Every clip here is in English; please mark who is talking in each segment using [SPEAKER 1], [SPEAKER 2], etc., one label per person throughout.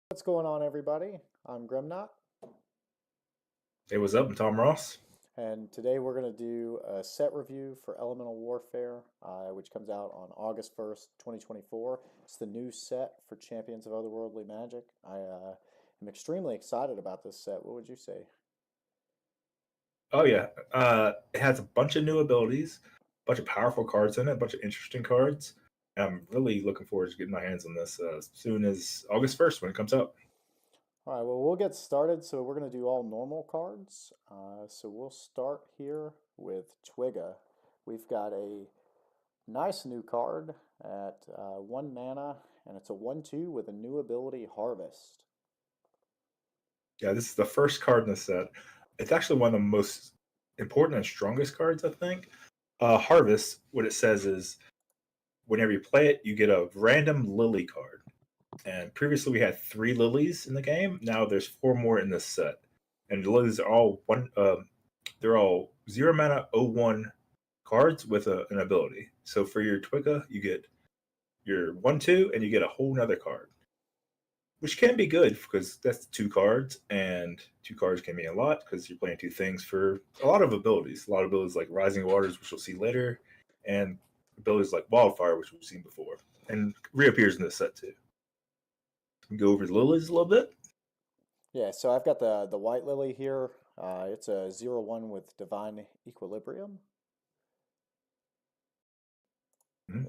[SPEAKER 1] What's going on, everybody? I'm Grimnot,
[SPEAKER 2] Hey, what's up? I'm Tom Ross.
[SPEAKER 1] and today we're going to do a set review for Elemental Warfare, which comes out on August 1st, 2024. It's the new set for Champions of Otherworldly Magic. I am extremely excited about this set. What would you say?
[SPEAKER 2] Oh yeah, it has a bunch of new abilities, a bunch of powerful cards in it, a bunch of interesting cards. And I'm really looking forward to getting my hands on this as soon as August 1st when it comes out.
[SPEAKER 1] All right, well, we'll get started. So we're going to do all normal cards. So we'll start here with Twiga. We've got a nice new card at 1 mana, and it's a 1/2 with a new ability, Harvest.
[SPEAKER 2] Yeah, this is the first card in the set. It's actually one of the most important and strongest cards, I think. Harvest, what it says is whenever you play it, you get a random Lily card. And previously we had 3 lilies in the game. Now there's 4 more in this set, and the lilies are all one. They're all 0 mana 01 cards with an ability. So for your Twiga, you get your 1/2, and you get a whole nother card, which can be good because that's 2 cards, and 2 cards can mean a lot because you're playing 2 things for a lot of abilities. A lot of abilities like Rising Waters, which we'll see later, and abilities like Wildfire, which we've seen before, and reappears in this set too. Go over the lilies a little bit.
[SPEAKER 1] Yeah, so I've got the White Lily here. It's a 0/1 with Divine Equilibrium.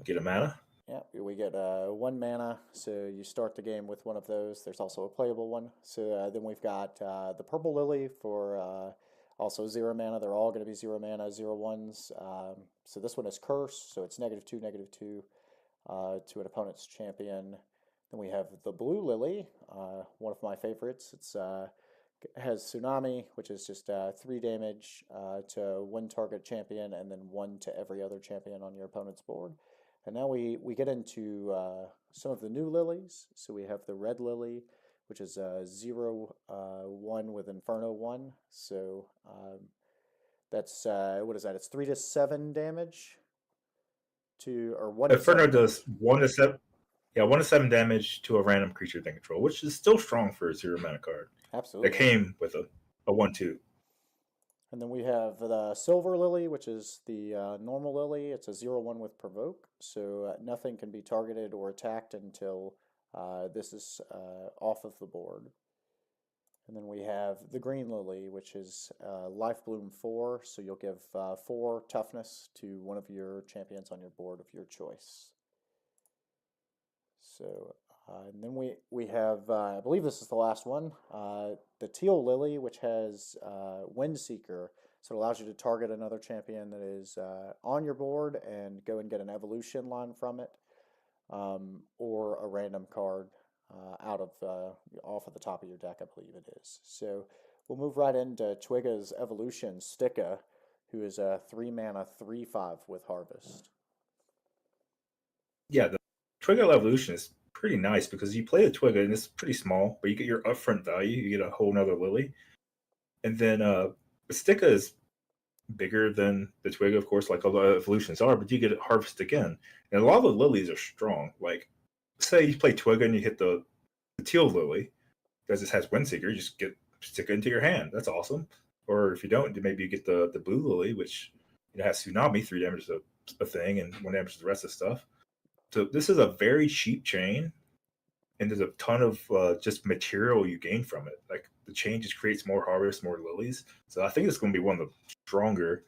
[SPEAKER 2] Get a mana.
[SPEAKER 1] Yeah, we get 1 mana, so you start the game with one of those. There's also a playable one. So then we've got the Purple Lily for also 0 mana. They're all going to be 0 mana, 0/1s. So this one is Curse, so it's -2, -2 to an opponent's champion. Then we have the Blue Lily, one of my favorites. It's has Tsunami, which is just 3 damage to one target champion, and then 1 to every other champion on your opponent's board. And now we get into some of the new lilies. So we have the Red Lily, which is 0/1 with Inferno 1. So that's what is that? It's 3 to 7 damage to, or 1 to 7
[SPEAKER 2] Inferno does
[SPEAKER 1] damage.
[SPEAKER 2] 1 to 7. Yeah, 1 to 7 damage to a random creature they control, which is still strong for a 0 mana card. That
[SPEAKER 1] Absolutely.
[SPEAKER 2] came with a 1/2.
[SPEAKER 1] And then we have the Silver Lily, which is the normal lily. It's a 0/1 with Provoke, so nothing can be targeted or attacked until this is off of the board. And then we have the Green Lily, which is Life Bloom 4, so you'll give 4 toughness to one of your champions on your board of your choice. So, and then we have, I believe this is the last one, the Teal Lily, which has Windseeker. So it allows you to target another champion that is on your board and go and get an evolution line from it, or a random card out of off of the top of your deck, I believe it is. So we'll move right into Twiga's evolution, Sticka, who is a 3 mana 3/5 with Harvest.
[SPEAKER 2] Yeah, the Twiga evolution is pretty nice because you play the Twiga and it's pretty small, but you get your upfront value. You get a whole nother lily, and then the Sticka is bigger than the Twiga, of course, like all the evolutions are. But you get Harvest again, and a lot of the lilies are strong. Like, say you play Twiga and you hit the Teal Lily because it has Windseeker, you just stick it into your hand. That's awesome. Or if you don't, maybe you get the Blue Lily, which has Tsunami, 3 damage a thing, and 1 damage to the rest of the stuff. So this is a very cheap chain, and there's a ton of just material you gain from it. Like the chain just creates more harvest, more lilies. So I think it's going to be one of the stronger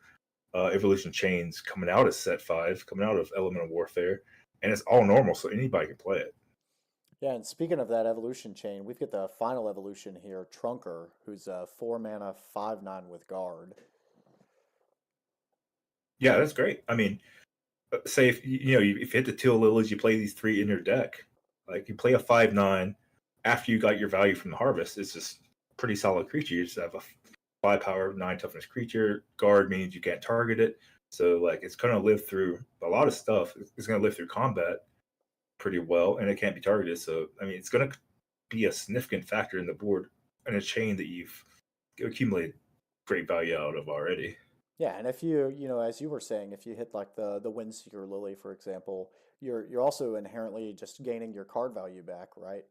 [SPEAKER 2] evolution chains coming out of Set 5, coming out of Elemental Warfare, and it's all normal, so anybody can play it.
[SPEAKER 1] Yeah, and speaking of that evolution chain, we've got the final evolution here, Trunker, who's a 4 mana 5/9 with Guard.
[SPEAKER 2] Yeah, that's great. I mean, say if if you hit the Teal Lilies, you play these 3 in your deck. Like you play a 5/9 after you got your value from the harvest. It's just pretty solid creature. You just have a 5 power, 9 toughness creature. Guard means you can't target it, so like it's gonna live through a lot of stuff. It's gonna live through combat pretty well, and it can't be targeted. So I mean, it's gonna be a significant factor in the board and a chain that you've accumulated great value out of already.
[SPEAKER 1] Yeah, and if you, as you were saying, if you hit like the Windseeker Lily, for example, you're also inherently just gaining your card value back, right?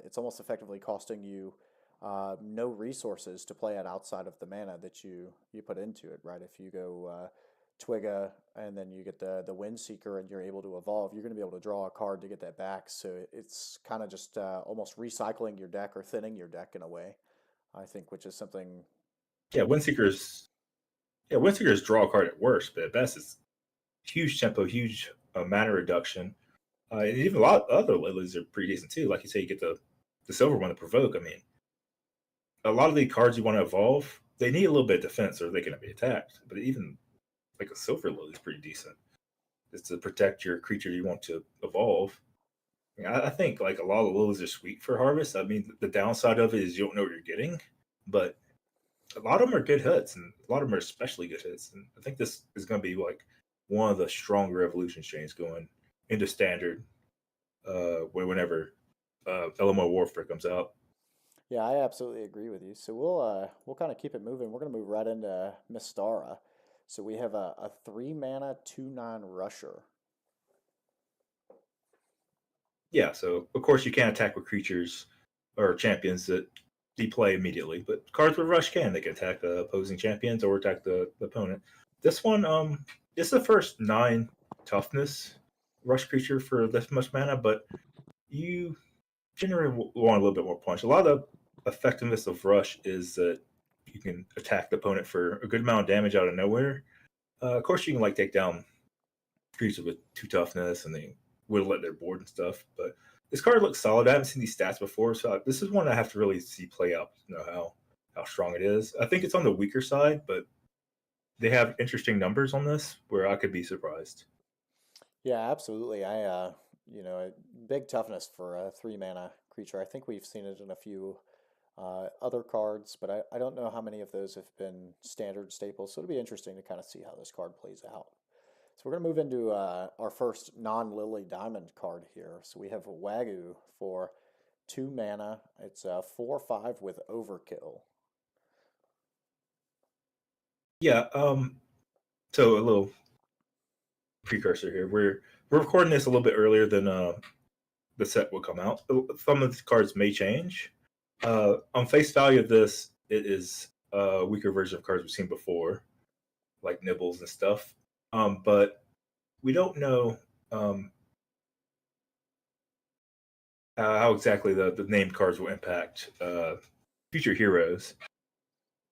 [SPEAKER 1] It's almost effectively costing you no resources to play at outside of the mana that you put into it, right? If you go Twiga and then you get the Wind Seeker and you're able to evolve, you're going to be able to draw a card to get that back. So it's kind of just almost recycling your deck or thinning your deck in a way, I think, which is something.
[SPEAKER 2] Yeah, Windseekers draw a card at worst, but at best it's huge tempo, huge mana reduction. And even a lot of other lilies are pretty decent too. Like you say, you get the silver one to provoke. I mean, a lot of the cards you want to evolve, they need a little bit of defense or they're going to be attacked. But even like a silver lily is pretty decent. It's to protect your creature you want to evolve. I think like a lot of lilies are sweet for harvest. I mean, the downside of it is you don't know what you're getting, but a lot of them are good hits, and a lot of them are especially good hits. And I think this is going to be like one of the stronger evolution chains going into standard whenever Elemental Warfare comes out.
[SPEAKER 1] Yeah, I absolutely agree with you. So we'll kind of keep it moving. We're going to move right into Mystara. So we have a 3 mana 2/9 rusher.
[SPEAKER 2] Yeah, so of course you can't attack with creatures or champions that deplay immediately, but cards with rush can. They can attack the opposing champions or attack the opponent. This one, it's the first 9 toughness rush creature for this much mana, but you generally want a little bit more punch. A lot of the effectiveness of rush is that you can attack the opponent for a good amount of damage out of nowhere. Of course, you can like take down creatures with 2 toughness and they whittle at their board and stuff. But this card looks solid. I haven't seen these stats before, so this is one I have to really see play out to know how strong it is. I think it's on the weaker side, but they have interesting numbers on this where I could be surprised.
[SPEAKER 1] Yeah, absolutely. Big toughness for a 3 mana creature. I think we've seen it in a few other cards, but I don't know how many of those have been standard staples. So it'll be interesting to kind of see how this card plays out. So we're going to move into our first non-Lily Diamond card here. So we have Wagyu for 2 mana. It's a 4/5 with Overkill.
[SPEAKER 2] Yeah. So a little precursor here. We're recording this a little bit earlier than the set will come out. Some of the cards may change. On face value of this, it is a weaker version of cards we've seen before, like Nibbles and stuff. But we don't know how exactly the named cards will impact future heroes.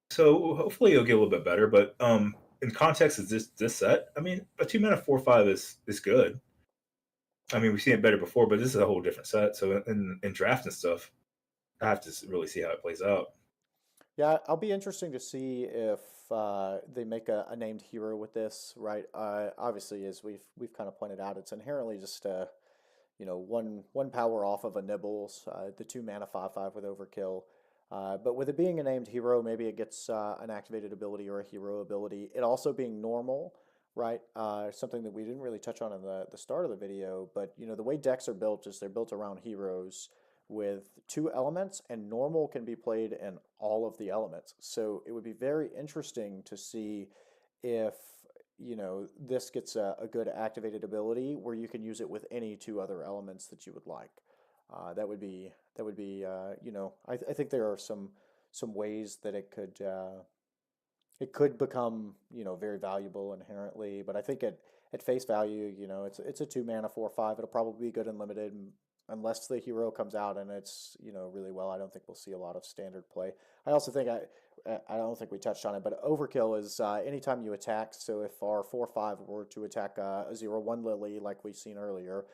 [SPEAKER 2] So hopefully it'll get a little bit better. But in context of this set, I mean, a 2 mana 4/5 is good. I mean, we've seen it better before, but this is a whole different set. So in draft and stuff, I have to really see how it plays out.
[SPEAKER 1] Yeah, I'll be interesting to see if they make a named hero with this, right? Obviously, as we've kind of pointed out, it's inherently just one power off of a Nibbles, the 2 mana 5/5 with Overkill. But with it being a named hero, maybe it gets an activated ability or a hero ability. It also being normal, right? Something that we didn't really touch on in the start of the video, but the way decks are built is they're built around heroes with 2 elements, and normal can be played in all of the elements. So it would be very interesting to see if this gets a good activated ability where you can use it with any 2 other elements that you would like. I think there are some ways that it could become very valuable inherently, but I think at face value, it's a 2 mana 4/5. It'll probably be good and limited unless the hero comes out and it's really well. I don't think we'll see a lot of standard play. I also think I don't think we touched on it, but Overkill is anytime you attack. So if our 4/5 were to attack a 0/1 Lily like we've seen earlier,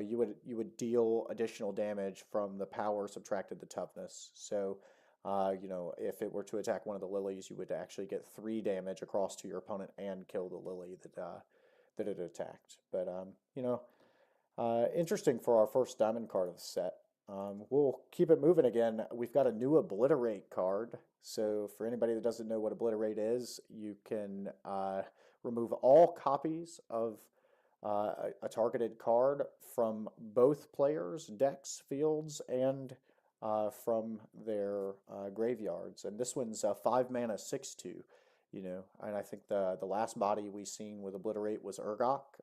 [SPEAKER 1] you would deal additional damage from the power subtracted the toughness. So if it were to attack one of the lilies, you would actually get 3 damage across to your opponent and kill the lily that it attacked. But interesting for our first diamond card of the set. We'll keep it moving again. We've got a new Obliterate card. So for anybody that doesn't know what Obliterate is, you can remove all copies of a targeted card from both players' decks, fields, and from their graveyards. And this one's 5 mana 6/2. And I think the last body we seen with Obliterate was Urgok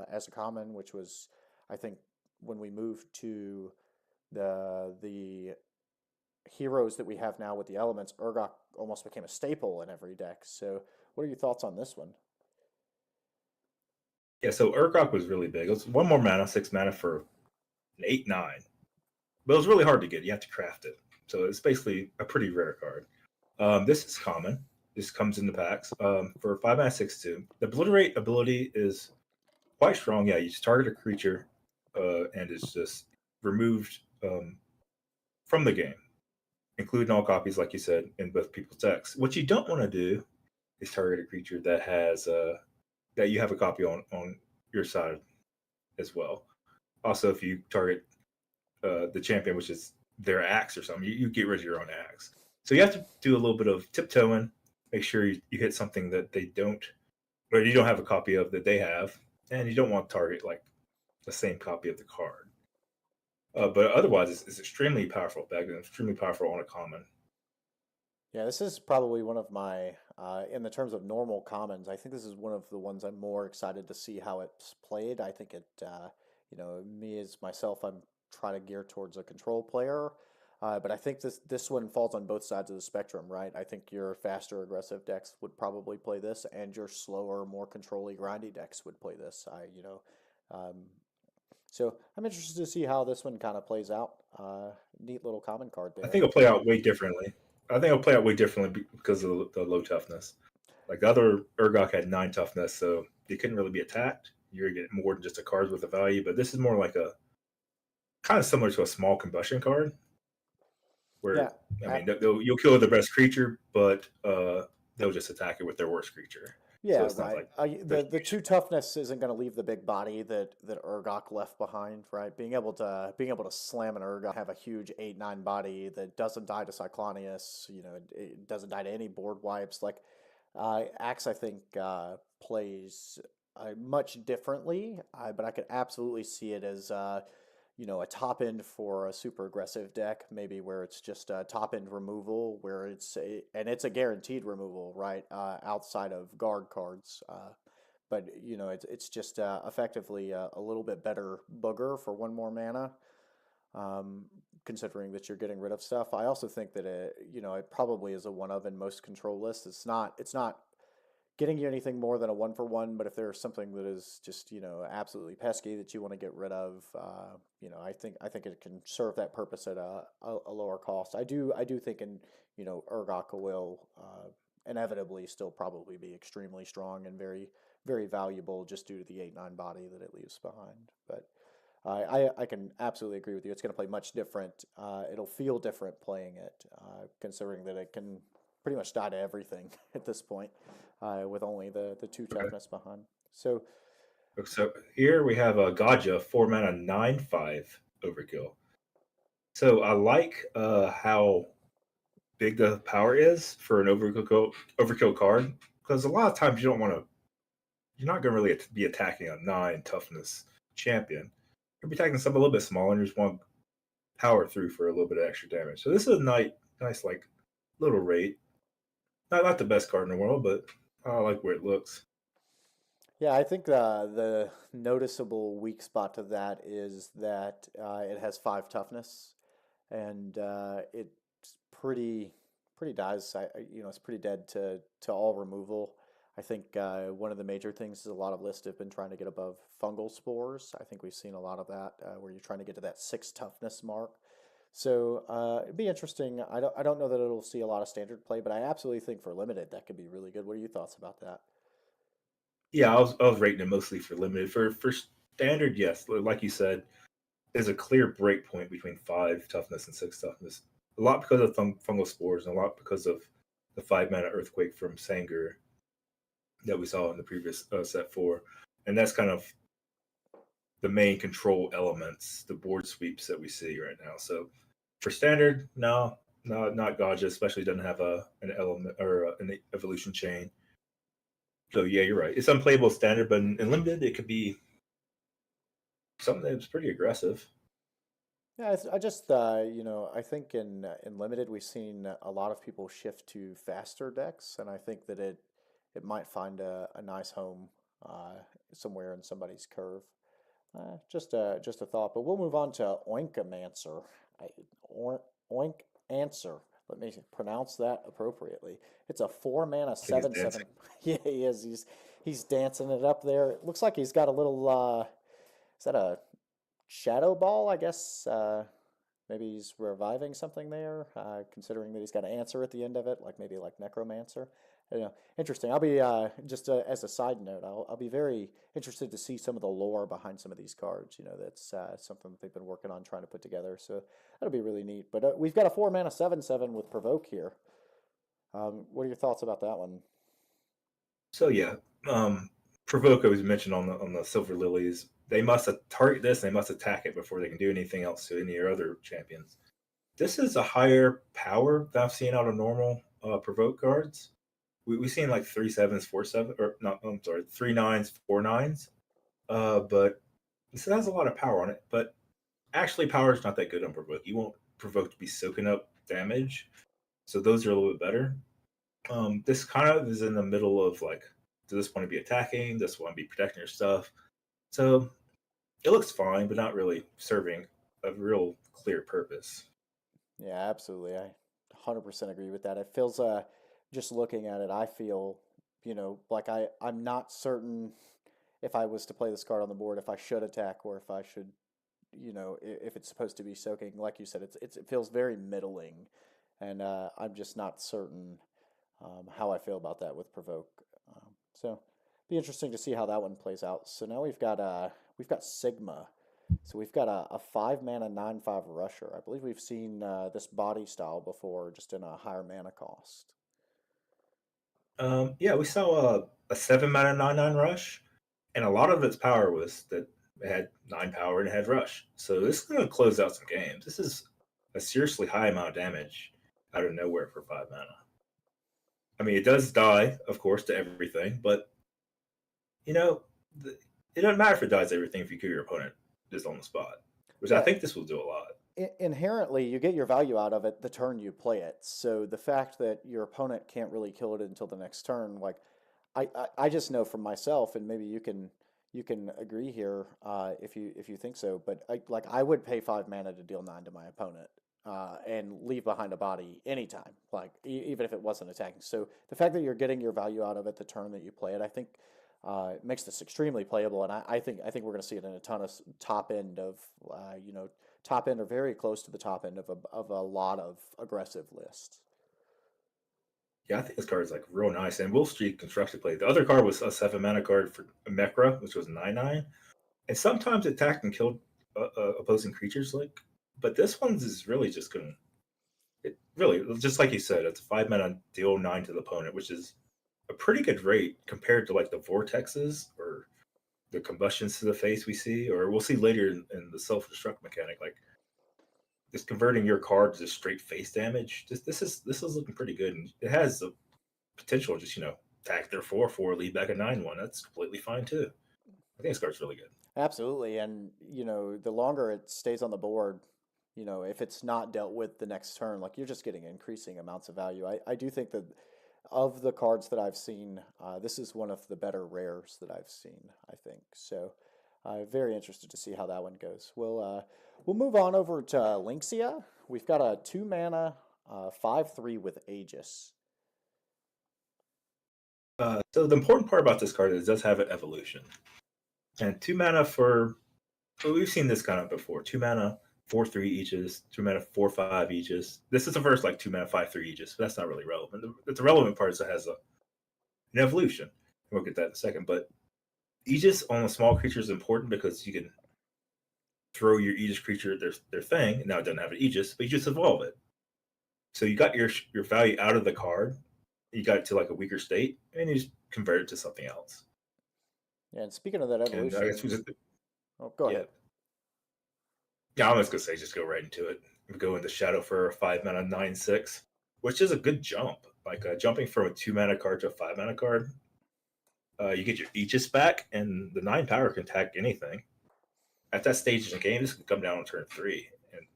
[SPEAKER 1] as a common, which was, I think when we move to the heroes that we have now with the elements, Urgot almost became a staple in every deck. So, what are your thoughts on this one?
[SPEAKER 2] Yeah, so Urgot was really big. It was one more mana, 6 mana for an 8/9. But it was really hard to get. You have to craft it. So it's basically a pretty rare card. This is common. This comes in the packs. For 5 mana 6/2. The obliterate ability is quite strong. Yeah, you just target a creature and it's just removed from the game, including all copies, like you said, in both people's decks. What you don't want to do is target a creature that has that you have a copy on your side as well. Also, if you target the champion, which is their axe or something, you get rid of your own axe. So you have to do a little bit of tiptoeing, make sure you hit something that they don't, or you don't have a copy of that they have, and you don't want to target like the same copy of the card. But otherwise, it's extremely powerful deck and extremely powerful on a common.
[SPEAKER 1] Yeah, this is probably one of my, in the terms of normal commons, I think this is one of the ones I'm more excited to see how it's played. I think it, me as myself, I'm trying to gear towards a control player, but I think this one falls on both sides of the spectrum, right? I think your faster, aggressive decks would probably play this, and your slower, more controlly, grindy decks would play this. Um, so I'm interested to see how this one kind of plays out. Neat little common card
[SPEAKER 2] I
[SPEAKER 1] there.
[SPEAKER 2] think it'll play out way differently. I think it'll play out way differently because of the low toughness. Like the other Urgok had 9 toughness, so they couldn't really be attacked. You're getting more than just a card with a value, but this is more like a kind of similar to a small combustion card, where
[SPEAKER 1] Yeah,
[SPEAKER 2] I mean you'll kill the best creature, but they'll just attack it with their worst creature. So
[SPEAKER 1] yeah,
[SPEAKER 2] it's not
[SPEAKER 1] right.
[SPEAKER 2] like there's
[SPEAKER 1] The two toughness isn't going to leave the big body that Urgot left behind, right? Being able to slam an Urgot, have a huge 8/9 body that doesn't die to Cyclonius, it doesn't die to any board wipes. Like Axe, I think plays much differently, but I could absolutely see it as a top end for a super aggressive deck, maybe where it's just a top end removal, where and it's a guaranteed removal, right? Outside of guard cards. But it's just effectively a little bit better booger for one more mana, um, considering that you're getting rid of stuff. I also think that it probably is a one of in most control lists. It's not getting you anything more than a one for one. But if there's something that is just absolutely pesky that you want to get rid of, I think it can serve that purpose at a lower cost. I do think Urgok will inevitably still probably be extremely strong and very very valuable just due to the 8/9 body that it leaves behind. But I can absolutely agree with you. It's going to play much different. It'll feel different playing it, considering that it can pretty much die to everything at this point, with only the two
[SPEAKER 2] okay.
[SPEAKER 1] toughness behind. So
[SPEAKER 2] So here we have a Gaja 4 mana 9/5 overkill. So I like how big the power is for an overkill card because a lot of times you don't want to. You're not going to really be attacking a 9 toughness champion. You'll be attacking something a little bit smaller and you just want to power through for a little bit of extra damage. So this is a nice like little rate. Not the best card in the world, but I like where it looks.
[SPEAKER 1] yeah, I think the noticeable weak spot to that is that it has five toughness, and it's pretty dies. It's pretty dead to all removal. I think one of the major things is a lot of lists have been trying to get above fungal spores. I think we've seen a lot of that where you're trying to get to that six toughness mark. So it'd be interesting. I don't know that it'll see a lot of standard play, but I absolutely think for limited that could be really good. What are your thoughts about that?
[SPEAKER 2] Yeah, I was rating it mostly for limited. For standard, yes, like you said, there's a clear break point between 5 toughness and 6 toughness. A lot because of fungal spores, and a lot because of the 5 mana earthquake from Sanger that we saw in the previous set 4, and that's kind of the main control elements, the board sweeps that we see right now. So for standard, no, not Gaja, especially doesn't have an element or an evolution chain. So yeah, you're right. It's unplayable standard, but in limited, it could be something that's pretty aggressive.
[SPEAKER 1] Yeah, I just I think in limited we've seen a lot of people shift to faster decks, and I think that it might find a nice home somewhere in somebody's curve. Just a thought, but we'll move on to Oinkamancer. I, Oink Answer. Let me pronounce that appropriately. It's a 4 mana
[SPEAKER 2] I think he's
[SPEAKER 1] 7/7.
[SPEAKER 2] dancing.
[SPEAKER 1] Yeah, he is. He's dancing it up there. It looks like he's got a little. Is that a shadow ball? I guess. Maybe he's reviving something there. Considering that he's got an answer at the end of it, like maybe like Necromancer. I don't know. Interesting. I'll be just as a side note. I'll be very interested to see some of the lore behind some of these cards. That's something that they've been working on trying to put together. So that'll be really neat. But we've got a 4 mana 7/7 with Provoke here. What are your thoughts about that one?
[SPEAKER 2] So yeah, Provoke was mentioned on the Silver Lilies. They must target this. They must attack it before they can do anything else to any of your other champions. This is a higher power that I've seen out of normal Provoke cards. We've seen like 3/7s, 4/7, or not. I'm sorry, 3/9s, 4/9s. But this has a lot of power on it. But actually, power is not that good on Provoke. You won't Provoke to be soaking up damage, so those are a little bit better. This kind of is in the middle of like, does this want to be attacking? Does this want to be protecting your stuff? So it looks fine, but not really serving a real clear purpose.
[SPEAKER 1] Yeah, absolutely. I 100% agree with that. It feels just looking at it, I feel, like I'm not certain if I was to play this card on the board if I should attack or if I should, if it's supposed to be soaking. Like you said, it feels very middling, and I'm just not certain how I feel about that with Provoke. So be interesting to see how that one plays out. So now we've got Sigma. So we've got a 5 mana 9/5 rusher. I believe we've seen this body style before, just in a higher mana cost.
[SPEAKER 2] Yeah, we saw a 7 mana 9/9 rush, and a lot of its power was that it had 9 power and it had rush. So this is going to close out some games. This is a seriously high amount of damage out of nowhere for 5 mana. I mean, it does die, of course, to everything, but you know, it doesn't matter if it dies to everything if you kill your opponent just on the spot, which I
[SPEAKER 1] Yeah,
[SPEAKER 2] think this will do a lot.
[SPEAKER 1] inherently, you get your value out of it the turn you play it. So the fact that your opponent can't really kill it until the next turn, like I just know from myself, and maybe you can agree here if you think so. But I would pay 5 mana to deal 9 to my opponent and leave behind a body anytime, like even if it wasn't attacking. So the fact that you're getting your value out of it the turn that you play it, I think it makes this extremely playable, and I think we're going to see it in a ton of top end of top end or very close to the top end of a lot of aggressive lists.
[SPEAKER 2] Yeah, I think this card is like real nice. And Wolf Street constructed play. The other card was a 7 mana card for Mekra, which was 9/9, and sometimes it attacked and killed opposing creatures. But this one's is really just going to it really just like you said, it's a 5 mana deal 9 to the opponent, which is a pretty good rate compared to like the vortexes or the combustions to the face we see, or we'll see later in the self destruct mechanic. Like just converting your card to just straight face damage. This is looking pretty good, and it has the potential. Just attack their 4/4, lead back a 9/1. That's completely fine too. I think this card's really good.
[SPEAKER 1] Absolutely, and the longer it stays on the board, if it's not dealt with the next turn, like you're just getting increasing amounts of value. I do think that of the cards that I've seen, this is one of the better rares that I've seen, I think. So I'm very interested to see how that one goes. We'll move on over to Lynxia. We've got a 2 mana 5/3 with Aegis.
[SPEAKER 2] So the important part about this card is it does have an evolution, and 2 mana for. Well, we've seen this kind of before. 2 mana 4/3 Aegis, 2 mana 4/5 Aegis. This is the first like 2 mana 5/3 Aegis, but that's not really relevant. The relevant part is it has an evolution. We'll get that in a second. But Aegis on a small creature is important because you can throw your Aegis creature their thing. Now it doesn't have an Aegis, but you just evolve it. So you got your value out of the card. You got it to like a weaker state, and you just convert it to something else.
[SPEAKER 1] Yeah, and speaking of that
[SPEAKER 2] And I guess we
[SPEAKER 1] evolution,
[SPEAKER 2] just
[SPEAKER 1] oh, go
[SPEAKER 2] yeah
[SPEAKER 1] ahead.
[SPEAKER 2] yeah I'm just gonna say just go right into it. We go into Shadow for a 5 mana 9/6, which is a good jump. Like jumping from a 2 mana card to a 5 mana card. You get your Aegis back, and the 9 power can attack anything. At that stage in the game, this can come down on turn 3, and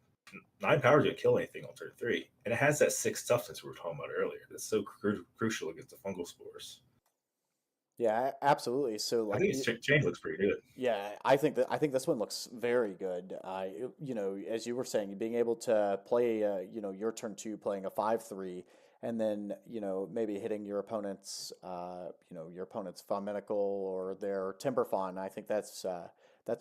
[SPEAKER 2] 9 power is gonna kill anything on turn 3. And it has that 6 toughness we were talking about earlier. That's so crucial against the fungal spores.
[SPEAKER 1] Yeah, absolutely. So
[SPEAKER 2] I
[SPEAKER 1] like
[SPEAKER 2] think his chain looks pretty good.
[SPEAKER 1] yeah, I think this one looks very good. You know, as you were saying, being able to play, you know, your turn two, playing a 5/3, and then you know maybe hitting your opponent's Fominical or their Timber Fawn. I think that's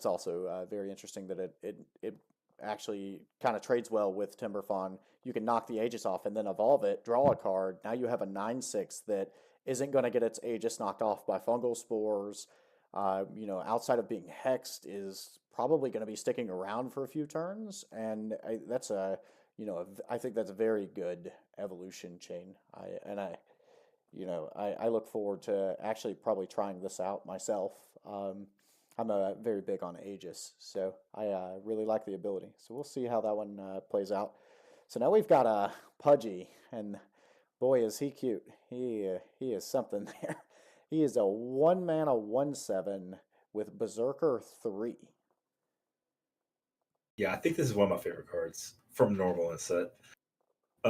[SPEAKER 1] also very interesting that it actually kind of trades well with Timber Fawn. You can knock the Aegis off and then evolve it, draw a card. Now you have a 9/6 that isn't going to get its Aegis knocked off by fungal spores, you know, outside of being hexed, is probably going to be sticking around for a few turns, and that's a, you know, I think that's a very good evolution chain. I look forward to actually probably trying this out myself. I'm a very big on Aegis, so I really like the ability. So we'll see how that one plays out. So now we've got a Pudgy, and boy is he cute. He is something there. He is a 1 mana 1/7 with Berserker 3.
[SPEAKER 2] Yeah, I think this is one of my favorite cards from normal and set.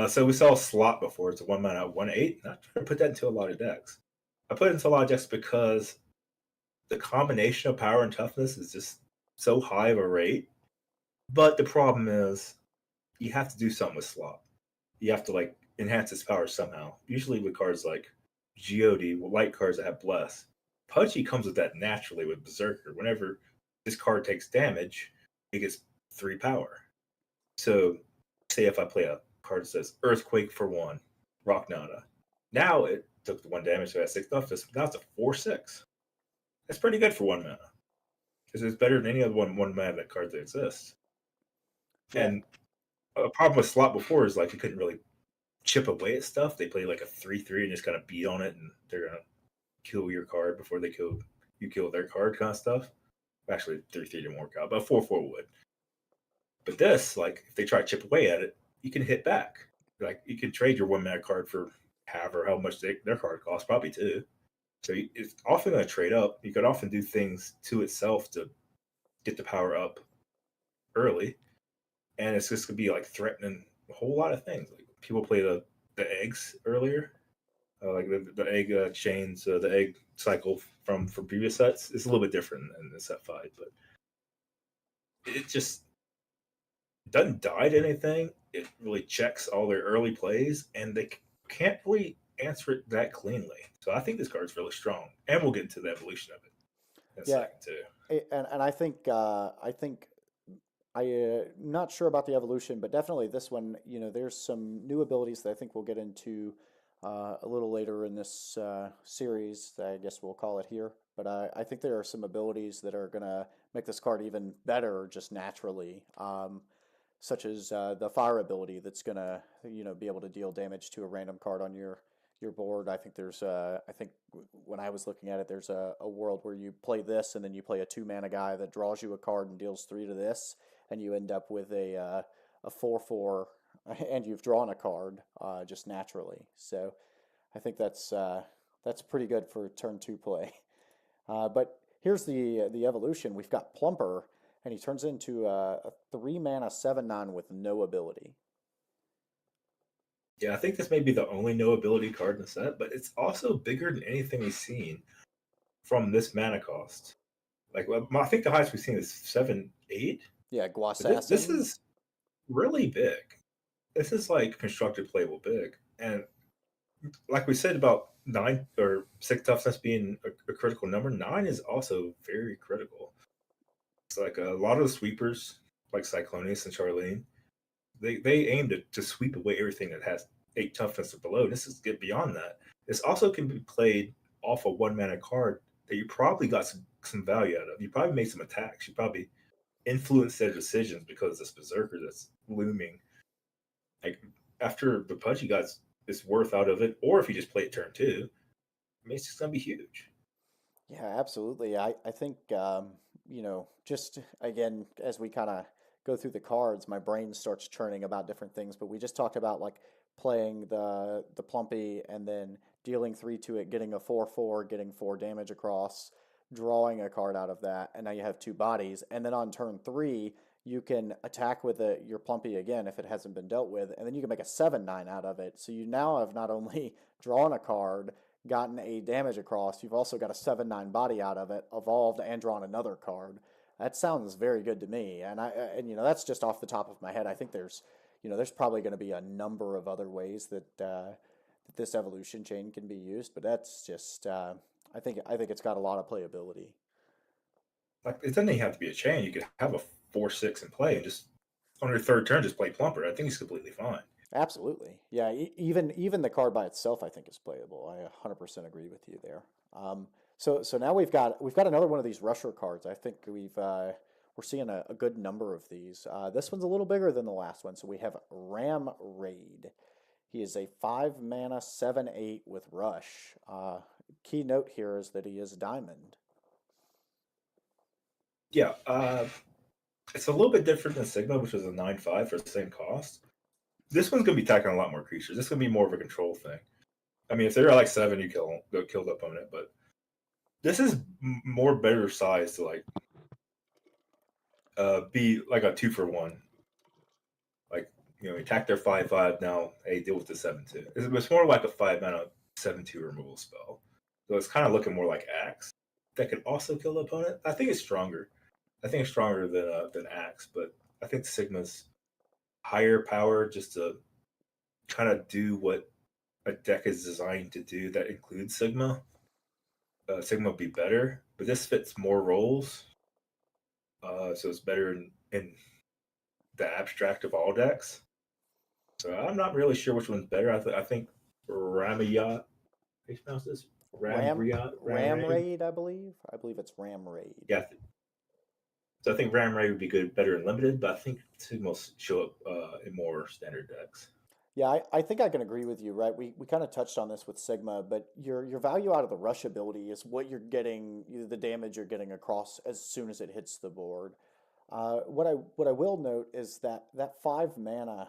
[SPEAKER 2] So we saw slot before. It's a 1 mana 1/8. Not trying to put that into a lot of decks. I put it into a lot of decks because the combination of power and toughness is just so high of a rate. But the problem is you have to do something with slot. You have to like enhance its power somehow. Usually with cards like Geode, light cards that have bless. Pudgy comes with that naturally with Berserker. Whenever this card takes damage, it gets 3 power. So say if I play a card that says Earthquake for 1, Rock Nada. Now it took the 1 damage, so that's 6 toughness. Now it's a 4/6. That's pretty good for 1 mana. Because it's better than any other one mana card that exists.
[SPEAKER 1] Yeah,
[SPEAKER 2] And a problem with slot before is like you couldn't really chip away at stuff. They play like a 3/3 and just kind of beat on it, and they're gonna kill your card before they kill their card, kind of stuff. Actually, 3/3 didn't work out, but 4/4 would. But this, like, if they try to chip away at it, you can hit back. Like, you can trade your 1 mana card for half or how much their card costs, probably two. So it's often going to trade up. You could often do things to itself to get the power up early, and it's just going to be like threatening a whole lot of things. Like people play the eggs earlier, like the egg chains, the egg cycle from previous sets. It's a little bit different in the set 5, but it just doesn't die to anything. It really checks all their early plays, and they can't really answer it that cleanly. So I think this card's really strong, and we'll get into the evolution of it in a
[SPEAKER 1] yeah,
[SPEAKER 2] second too.
[SPEAKER 1] and I think not sure about the evolution, but definitely this one. You know, there's some new abilities that I think we'll get into a little later in this series. I guess we'll call it here. But I think there are some abilities that are gonna make this card even better just naturally. Such as the fire ability that's gonna, you know, be able to deal damage to a random card on your board. I think when I was looking at it, there's a world where you play this and then you play a 2 mana guy that draws you a card and deals 3 to this, and you end up with a 4/4, and you've drawn a card just naturally. So I think that's pretty good for turn two play. But here's the evolution. We've got Plumper, and he turns into a 3 mana 7/9 with no ability.
[SPEAKER 2] Yeah, I think this may be the only no ability card in the set, but it's also bigger than anything we've seen from this mana cost. Like, well, I think the highest we've seen is 7/8.
[SPEAKER 1] Yeah,
[SPEAKER 2] But this
[SPEAKER 1] Guassassin.
[SPEAKER 2] is really big. This is like constructed playable big, and like we said about 9 or 6 toughness being a critical number, 9 is also very critical. It's like a lot of the sweepers, like Cyclonius and Charlene, they aim to sweep away everything that has 8 toughness or below. This is get beyond that. This also can be played off a 1 mana card that you probably got some value out of. You probably made some attacks. You probably influenced their decisions because this berserker that's looming. Like after the Pudgy got its worth out of it, or if you just play it turn two, I mean, it's just gonna be huge.
[SPEAKER 1] Yeah, absolutely. I think, you know, just again, as we kind of go through the cards, my brain starts churning about different things. But we just talked about like playing the Plumpy and then dealing 3 to it, getting a 4/4, getting 4 damage across, drawing a card out of that, and now you have 2 bodies. And then on turn three, you can attack with your Plumpy again if it hasn't been dealt with, and then you can make a 7/9 out of it. So you now have not only drawn a card, gotten a damage across, you've also got a 7/9 body out of it, evolved and drawn another card. That sounds very good to me. And that's just off the top of my head. I think there's probably going to be a number of other ways that this evolution chain can be used, but that's just I think it's got a lot of playability.
[SPEAKER 2] Like it doesn't even have to be a chain. You could have a 4/6 in play and just on your third turn just play Plumper. I think he's completely fine.
[SPEAKER 1] Absolutely. Yeah, even the card by itself I think is playable. I 100% agree with you there. So now we've got another one of these rusher cards. I think we're seeing a good number of these. This one's a little bigger than the last one. So we have Ram Raid. He is a 5 mana 7/8 with Rush. Key note here is that he is Diamond.
[SPEAKER 2] Yeah, it's a little bit different than Sigma, which was a 9/5 for the same cost. This one's gonna be attacking a lot more creatures. This is gonna be more of a control thing. I mean, if they're like 7, you kill the opponent, but this is more better size to like be like a 2-for-1. Like attack their 5/5 now. Hey, deal with the 7/2. It's more like a 5 mana 7/2 removal spell. So it's kind of looking more like Axe that could also kill the opponent. I think it's stronger. I think it's stronger than Axe, but I think Sigma's higher power just to kind of do what a deck is designed to do that includes Sigma. Sigma would be better, but this fits more roles. So it's better in the abstract of all decks. So I'm not really sure which one's better. I think Ramayat. How do you pronounce this?
[SPEAKER 1] Ram Ram
[SPEAKER 2] Raid?
[SPEAKER 1] Raid, I believe. I believe it's Ram Raid.
[SPEAKER 2] Yeah. So I think Ram Raid would be good, better in limited, but I think Sigma will show up in more standard decks.
[SPEAKER 1] Yeah, I think I can agree with you, right? We kind of touched on this with Sigma, but your value out of the rush ability is what you're getting, the damage you're getting across as soon as it hits the board. What I will note is that 5 mana,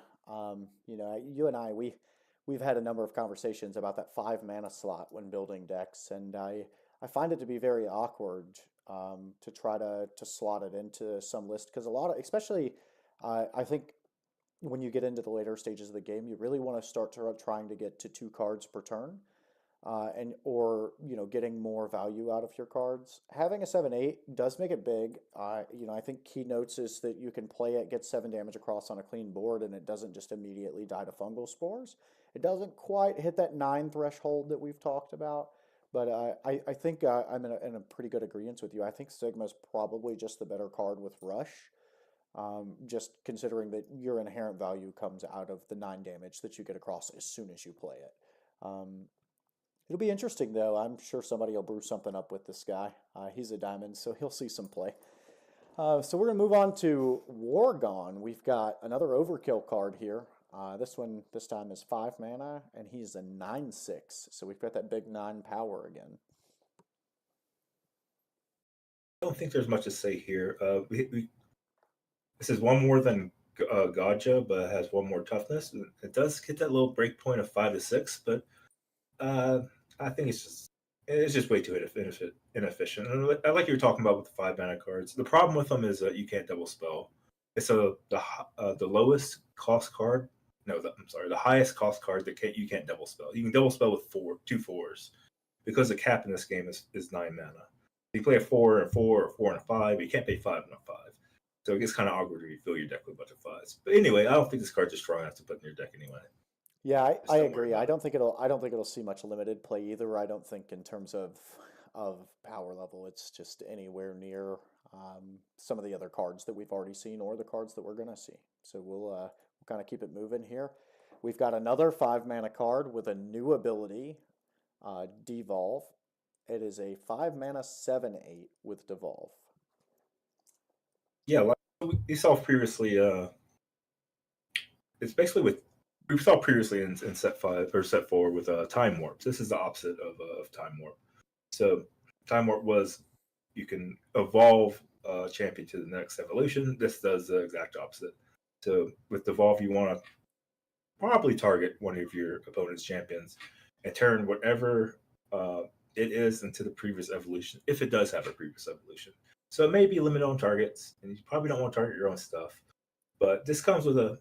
[SPEAKER 1] you and I we've had a number of conversations about that 5 mana slot when building decks, and I find it to be very awkward to try to slot it into some list because a lot of, especially I think when you get into the later stages of the game, you really want to start trying to get to 2 cards per turn, and or getting more value out of your cards. Having a 7/8 does make it big. I think keynotes is that you can play it, get 7 damage across on a clean board, and it doesn't just immediately die to fungal spores. It doesn't quite hit that 9 threshold that we've talked about, but I think I'm in a pretty good agreement with you. I think Sigma's probably just the better card with Rush. Just considering that your inherent value comes out of the 9 damage that you get across as soon as you play it. It'll be interesting though. I'm sure somebody will brew something up with this guy. He's a diamond, so he'll see some play. So we're gonna move on to Wargon. We've got another overkill card here. This one this time is 5 mana, and he's a 9/6. So we've got that big 9 power again.
[SPEAKER 2] I don't think there's much to say here. This is one more than Gaja, but it has one more toughness. It does get that little break point of 5 to 6, but I think it's just way too inefficient. And I like you were talking about with the 5 mana cards. The problem with them is that you can't double spell. It's the lowest cost card. No, I'm sorry, the highest cost card that you can't double spell. You can double spell with 2 4s because the cap in this game is 9 mana. You play a 4 and a 4 or 4 and a 5, but you can't pay 5 and a 5. So it gets kind of awkward when you fill your deck with a bunch of 5s. But anyway, I don't think this card's just strong enough to put in your deck anyway.
[SPEAKER 1] Yeah, I agree. I don't think it'll see much limited play either. I don't think in terms of power level, it's just anywhere near some of the other cards that we've already seen or the cards that we're gonna see. So we'll kind of keep it moving here. We've got another 5 mana card with a new ability, Devolve. It is a 5 mana 7/8 with Devolve.
[SPEAKER 2] Yeah, like we saw previously, it's basically we saw previously in set 5 or set 4 with Time Warp. This is the opposite of Time Warp. So Time Warp was you can evolve champion to the next evolution. This does the exact opposite. So with Devolve, you want to probably target one of your opponent's champions and turn whatever it is into the previous evolution, if it does have a previous evolution. So it may be limited on targets, and you probably don't want to target your own stuff. But this comes with an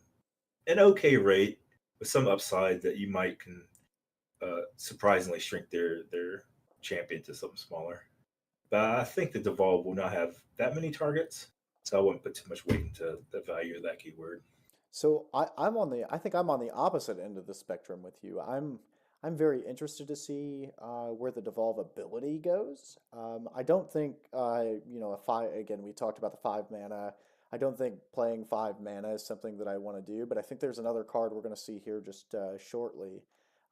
[SPEAKER 2] okay rate with some upside that you might can surprisingly shrink their champion to something smaller. But I think the Devolve will not have that many targets, so I wouldn't put too much weight into the value of that keyword.
[SPEAKER 1] So I think I'm on the opposite end of the spectrum with you. I'm very interested to see where the devolve ability goes. I don't think a five again. We talked about the 5 mana. I don't think playing 5 mana is something that I want to do. But I think there's another card we're going to see here just shortly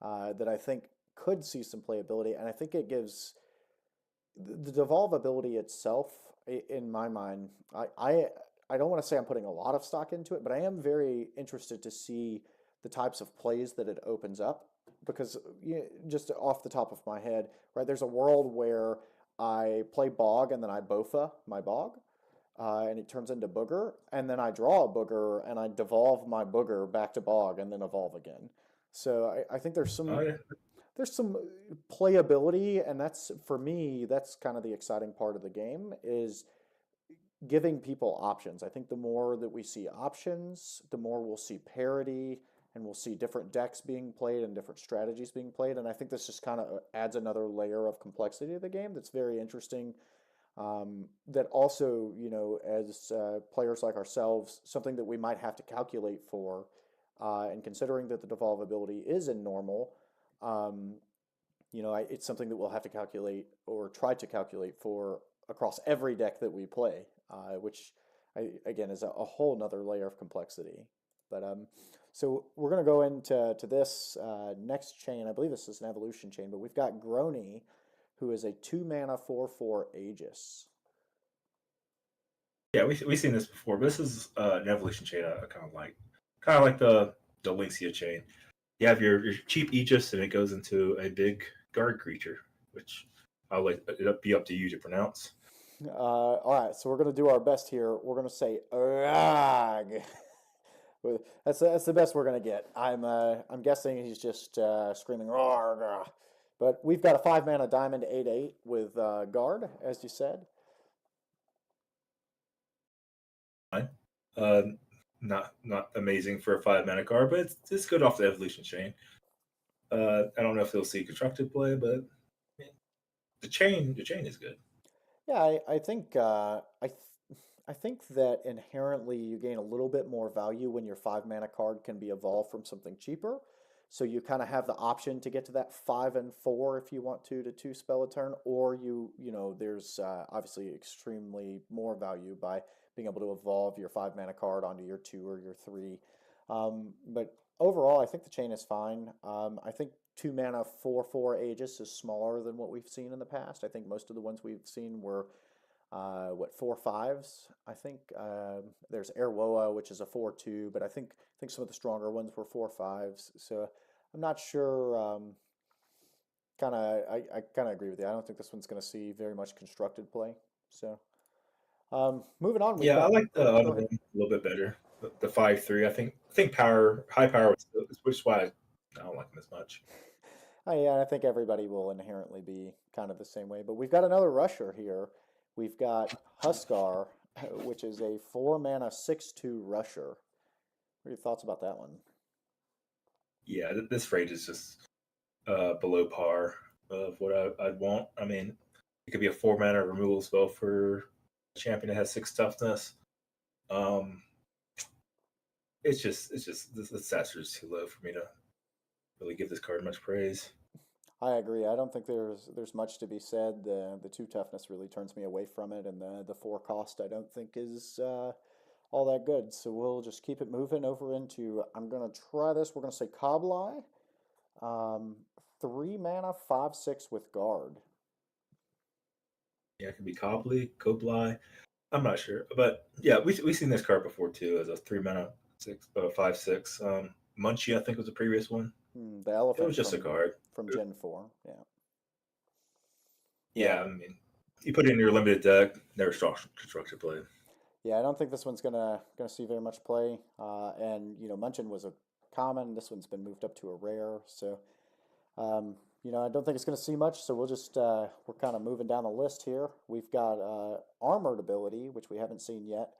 [SPEAKER 1] that I think could see some playability, and I think it gives the devolve ability itself, in my mind, I don't want to say I'm putting a lot of stock into it, but I am very interested to see the types of plays that it opens up because just off the top of my head, right, there's a world where I play Bog and then I Bofa my Bog, and it turns into Booger, and then I draw a Booger and I devolve my Booger back to Bog and then evolve again. So I think
[SPEAKER 2] Oh yeah,
[SPEAKER 1] there's some playability, and that's for me, that's kind of the exciting part of the game is giving people options. I think the more that we see options, the more we'll see parity and we'll see different decks being played and different strategies being played. And I think this just kind of adds another layer of complexity to the game that's very interesting. That also, as players like ourselves, something that we might have to calculate for, and considering that the devolve ability is in normal, um, it's something that we'll have to calculate or try to calculate for across every deck that we play, which again is a whole nother layer of complexity. But so we're going to go into this next chain. I believe this is an evolution chain, but we've got Grony, who is a 2 mana 4/4 Aegis.
[SPEAKER 2] yeah. We've seen this before, but this is an evolution chain I kind of like the Lynxia chain. You have your cheap Aegis, and it goes into a big guard creature, which I'll let it be up to you to pronounce.
[SPEAKER 1] All right, so we're going to do our best here. We're going to say Rag. That's the best we're going to get. I'm guessing he's just screaming Rag. But we've got a 5 mana diamond 8/8 with guard, as you said.
[SPEAKER 2] Fine. Uh, not amazing for a 5 mana card, but it's good off the evolution chain. I don't know if they'll see constructed play, but the chain is good.
[SPEAKER 1] Yeah, I think I think that inherently you gain a little bit more value when your 5 mana card can be evolved from something cheaper. So you kind of have the option to get to that 5 and 4 if you want to two spell a turn, or there's obviously extremely more value by being able to evolve your 5 mana card onto your 2 or your 3. But overall, I think the chain is fine. I think 2 mana 4/4 Aegis is smaller than what we've seen in the past. I think most of the ones we've seen were 4/5s. I think there's Airwoa, which is a 4/2, but I think some of the stronger ones were 4/5s. So I'm not sure. I kind of agree with you. I don't think this one's going to see very much constructed play. So moving on, we've
[SPEAKER 2] Yeah, I
[SPEAKER 1] got.
[SPEAKER 2] like the
[SPEAKER 1] Oh, go
[SPEAKER 2] other
[SPEAKER 1] ahead.
[SPEAKER 2] one a little bit better. The 5/3. I think high power, which is why I don't like them as much.
[SPEAKER 1] Yeah, I think everybody will inherently be kind of the same way. But we've got another rusher here. We've got Huskar, which is a 4 mana 6/2 rusher. What are your thoughts about that one?
[SPEAKER 2] Yeah, this rate is just below par of what I'd want. I mean, it could be a 4 mana removal spell for a champion that has 6 toughness. Um, it's just the stats are just too low for me to really give this card much praise.
[SPEAKER 1] I agree. I don't think there's much to be said. The 2 toughness really turns me away from it, and the 4 cost I don't think is all that good. So we'll just keep it moving over into. I'm gonna try this. We're gonna say Cobleye, um, 3 mana 5/6 with guard.
[SPEAKER 2] Yeah, it could be Koblai. I'm not sure, but yeah, we seen this card before too as a 3 mana 5/6. Munchie, I think was the previous one.
[SPEAKER 1] The
[SPEAKER 2] It was
[SPEAKER 1] elephant
[SPEAKER 2] just a card.
[SPEAKER 1] from Gen 4. Yeah. Yeah.
[SPEAKER 2] Yeah, I mean, you put it in your limited deck, never strong constructed play.
[SPEAKER 1] Yeah, I don't think this one's gonna see very much play. And Munchin was a common. This one's been moved up to a rare. So I don't think it's gonna see much. So we'll just we're kind of moving down the list here. We've got armored ability, which we haven't seen yet.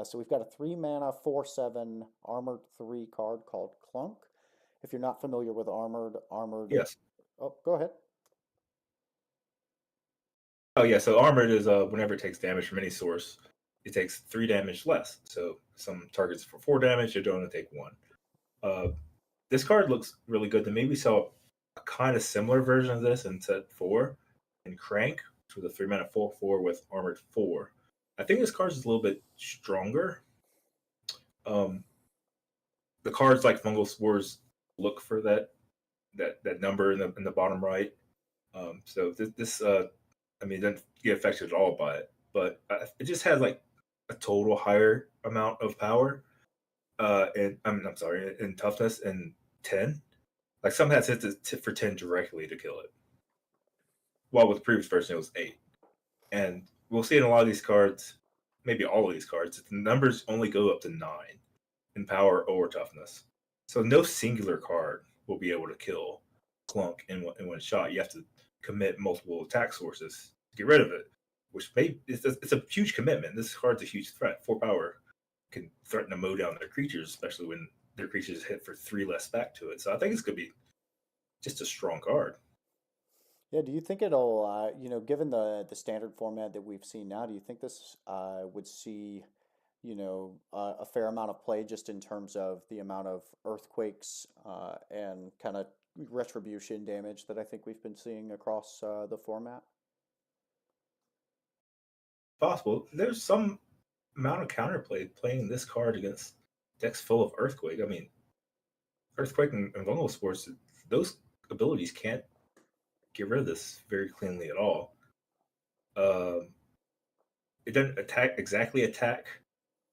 [SPEAKER 1] So we've got a 3 mana 4/7 armored 3 card called Clunk. If you're not familiar with armored,
[SPEAKER 2] Yes.
[SPEAKER 1] Oh, go ahead.
[SPEAKER 2] Oh yeah, so armored is whenever it takes damage from any source, it takes 3 damage less. So some targets for 4 damage, it only take one. Uh, this card looks really good to me. We saw a kind of similar version of this in set 4 in Crank, which was a 3 mana 4/4 with armored 4. I think this card is a little bit stronger. Um, the cards like Fungal Spores look for that number in the bottom right. So this I mean, it doesn't get affected at all by it, but it just has like a total higher amount of power. And I'm sorry, in toughness and 10. Like some has hit for 10 directly to kill it. While with the previous version it was 8. And we'll see in a lot of these cards, maybe all of these cards, the numbers only go up to 9 in power or toughness. So no singular card will be able to kill Clunk in one shot. You have to commit multiple attack sources to get rid of it, which it's a huge commitment. This card's a huge threat. 4 power can threaten to mow down their creatures, especially when their creatures hit for 3 less back to it. So I think it's going to be just a strong card.
[SPEAKER 1] Yeah, do you think it'll, given the standard format that we've seen now, do you think this would see, a fair amount of play just in terms of the amount of earthquakes and kind of retribution damage that I think we've been seeing across the format?
[SPEAKER 2] Possible. There's some amount of counterplay playing this card against decks full of Earthquake. I mean, Earthquake and Vulnerable Spores, those abilities can't get rid of this very cleanly at all. It doesn't attack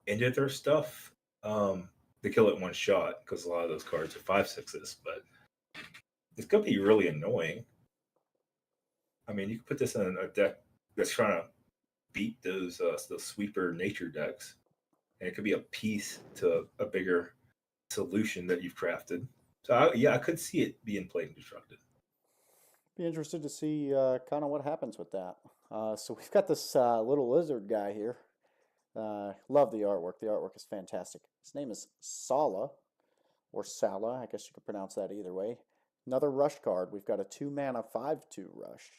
[SPEAKER 2] into their stuff. They kill it in one shot because a lot of those cards are 5/6s, but it's gonna be really annoying. I mean, you can put this in a deck that's trying to beat those sweeper nature decks, and it could be a piece to a bigger solution that you've crafted. So yeah, I could see it being played and constructed.
[SPEAKER 1] Be interested to see kind of what happens with that. So we've got this little lizard guy here. Love the artwork. The artwork is fantastic. His name is Sala, or Sala. I guess you could pronounce that either way. Another rush card. We've got a 2 mana 5/2 rush.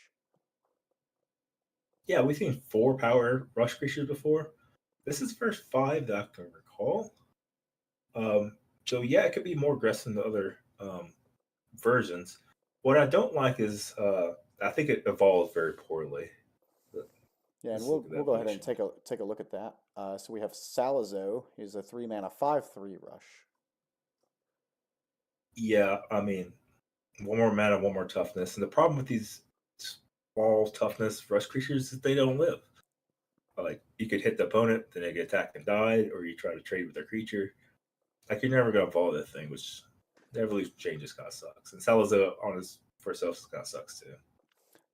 [SPEAKER 2] Yeah, we've seen 4 power rush creatures before. This is first 5 that I can recall. So yeah, it could be more aggressive than the other versions. What I don't like is I think it evolves very poorly.
[SPEAKER 1] Yeah, and
[SPEAKER 2] Let's
[SPEAKER 1] we'll
[SPEAKER 2] look at the
[SPEAKER 1] we'll go ahead and
[SPEAKER 2] evolution.
[SPEAKER 1] take a look at that. So we have Salazo. He's a 3 mana 5/3 rush.
[SPEAKER 2] Yeah, I mean, one more mana, one more toughness. And the problem with these small toughness rush creatures is they don't live. Like you could hit the opponent, then they get attacked and die, or you try to trade with their creature. Like you're never gonna evolve that thing, which the evolution changes kind of sucks. And Salazar on his first self kind of sucks too.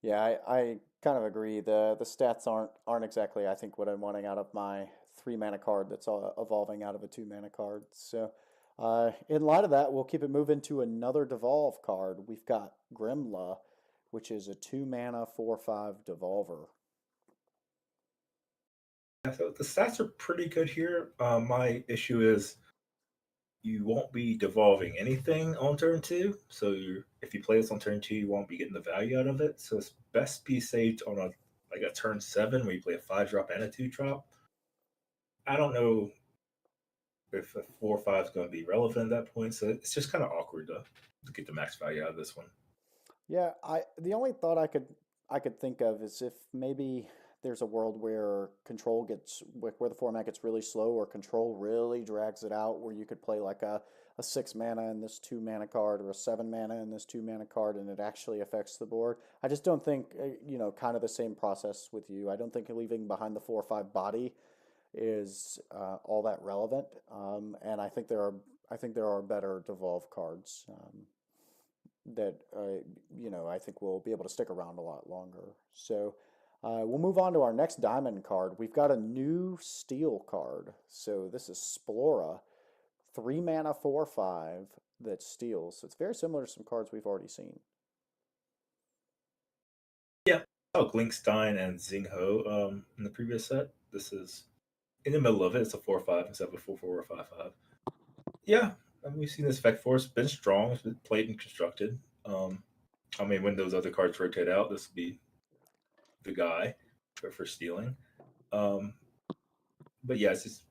[SPEAKER 1] Yeah, I kind of agree. The stats aren't exactly I think what I'm wanting out of my 3 mana card that's evolving out of a 2 mana card. So in light of that, we'll keep it moving to another devolve card. We've got Grimla, which is a 2 mana 4/5 devolver.
[SPEAKER 2] Yeah, so the stats are pretty good here. My issue is you won't be devolving anything on turn 2. So if you play this on turn 2, you won't be getting the value out of it. So it's best be saved on a turn 7 where you play a 5 drop and a 2 drop. I don't know if a 4 or 5 is going to be relevant at that point. So it's just kind of awkward to get the max value out of this one.
[SPEAKER 1] Yeah, the only thought I could think of is if maybe there's a world where control gets where the format gets really slow or control really drags it out where you could play like a 6 mana in this 2 mana card or a 7 mana in this 2 mana card and it actually affects the board. I just don't think kind of the same process with you. I don't think leaving behind the 4/5 body is all that relevant. And I think there are better devolve cards. That I think will be able to stick around a lot longer. So we'll move on to our next diamond card. We've got a new steel card. So this is Splora, 3 mana 4/5 that steals. So it's very similar to some cards we've already seen.
[SPEAKER 2] Yeah. Oh, Glinkstein and Zingho in the previous set. This is in the middle of it. It's a 4/5 instead of a 4/4 or 5/5. Yeah, I mean, we've seen this effect for us. Been strong. It's been played and constructed. I mean, when those other cards rotate out, this will be the guy for stealing. Um, but yeah, it's just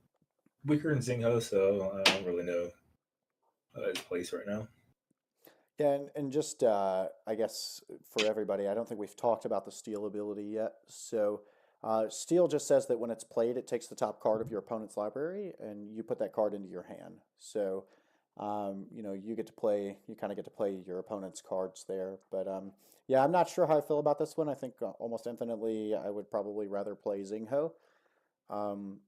[SPEAKER 2] weaker than Zingho, so I don't really know his place right now.
[SPEAKER 1] Yeah, and just I guess for everybody, I don't think we've talked about the steal ability yet. So, steal just says that when it's played, it takes the top card of your opponent's library and you put that card into your hand. So, you get to play, you kind of get to play your opponent's cards there. But yeah, I'm not sure how I feel about this one. I think almost infinitely, I would probably rather play Zingho. Um,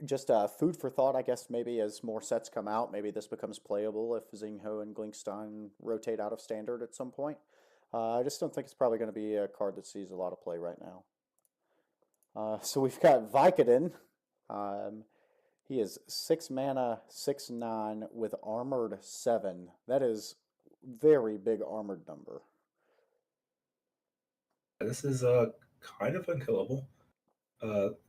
[SPEAKER 1] just food for thought, I guess, maybe as more sets come out, maybe this becomes playable if Zingho and Glinkstein rotate out of standard at some point. I just don't think it's probably going to be a card that sees a lot of play right now. So we've got Vicodin. Um, he is 6 mana, 6/9 with armored 7. That is very big armored number.
[SPEAKER 2] This is kind of unkillable.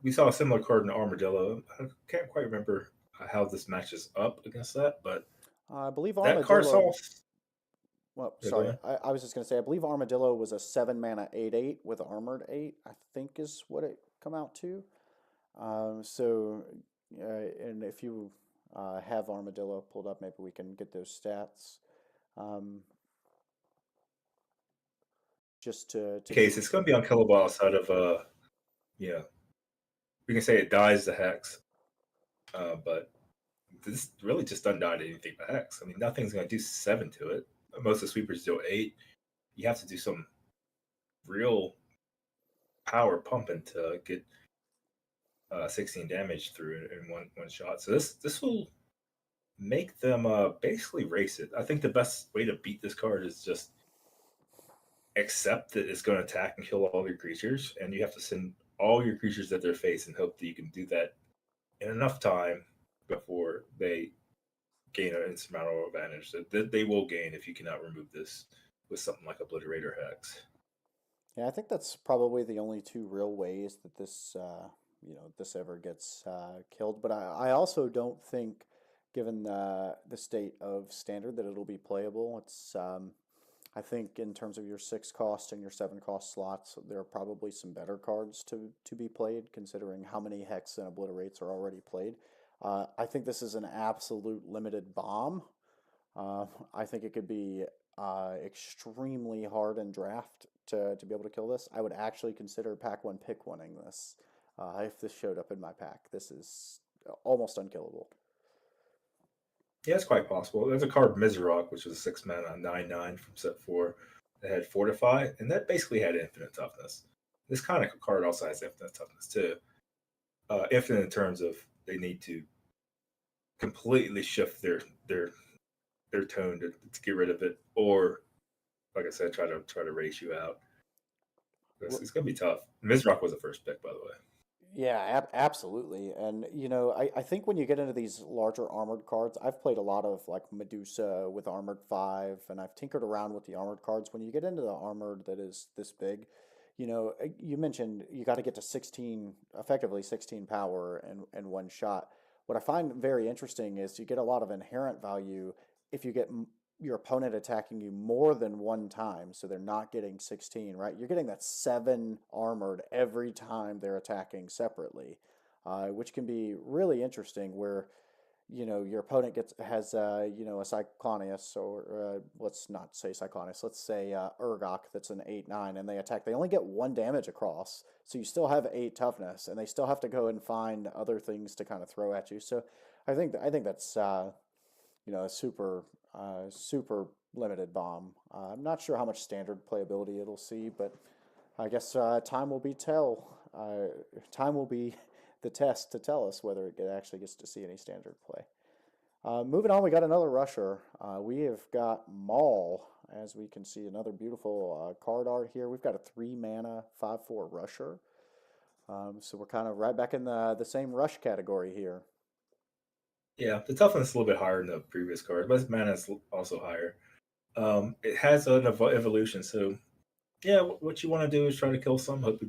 [SPEAKER 2] We saw a similar card in Armadillo. I can't quite remember how this matches up against that, but
[SPEAKER 1] I believe
[SPEAKER 2] that card saw.
[SPEAKER 1] Armadillo. Well,
[SPEAKER 2] Yeah, go
[SPEAKER 1] sorry.
[SPEAKER 2] ahead.
[SPEAKER 1] I was just going to say, I believe Armadillo was a 7 mana 8/8 with armored 8, I think is what it come out to. So, and if you have Armadillo pulled up, maybe we can get those stats. Um, just to be.
[SPEAKER 2] Case, it's going to be unkillable outside of yeah, we can say it dies the hex, but this really just doesn't die to anything but hex. I mean, nothing's going to do 7 to it. Most of the sweepers do 8. You have to do some real power pumping to get 16 damage through it in one shot. So this will make them basically race it. I think the best way to beat this card is just accept that it's going to attack and kill all your creatures, and you have to send all your creatures at their face and hope that you can do that in enough time before they gain an insurmountable advantage that they will gain if you cannot remove this with something like Obliterator Hex.
[SPEAKER 1] Yeah, I think that's probably the only two real ways that this ever gets killed. But I also don't think, given the state of standard, that it'll be playable. I think in terms of your 6 cost and your 7 cost slots, there are probably some better cards to be played, considering how many Hex and Obliterates are already played. I think this is an absolute limited bomb. I think it could be extremely hard in draft to be able to kill this. I would actually consider pack one pick winning this if this showed up in my pack. This is almost unkillable.
[SPEAKER 2] Yeah, it's quite possible. There's a card Mizarok, which was a 6 mana 9/9 from set 4 that had Fortify, and that basically had infinite toughness. This kind of card also has infinite toughness too. Infinite in terms of they need to completely shift their tone to get rid of it, or like I said, try to race you out. It's gonna be tough. Mizrock was the first pick, by the way.
[SPEAKER 1] Yeah, absolutely. And I think when you get into these larger armored cards, I've played a lot of like Medusa with armored 5, and I've tinkered around with the armored cards. When you get into the armored that is this big, you mentioned you got to get to 16, effectively 16 power in one shot. What I find very interesting is you get a lot of inherent value if you get your opponent attacking you more than one time, so they're not getting 16, right? You're getting that 7 armored every time they're attacking separately, which can be really interesting where, your opponent has a Cyclonius, or let's not say Cyclonius, let's say Urgok that's an 8/9, and they attack. They only get 1 damage across, so you still have 8 toughness, and they still have to go and find other things to kind of throw at you. So I think that's a super limited bomb. I'm not sure how much standard playability it'll see, but I guess time will be the test to tell us whether it actually gets to see any standard play. Moving on, we got another rusher. We have got Maul, as we can see, another beautiful card art here. We've got a 3 mana 5/4 rusher. So we're kind of right back in the same rush category here.
[SPEAKER 2] Yeah, the toughness is a little bit higher than the previous card, but its mana is also higher. It has an evolution, so yeah, what you want to do is try to kill some. Hope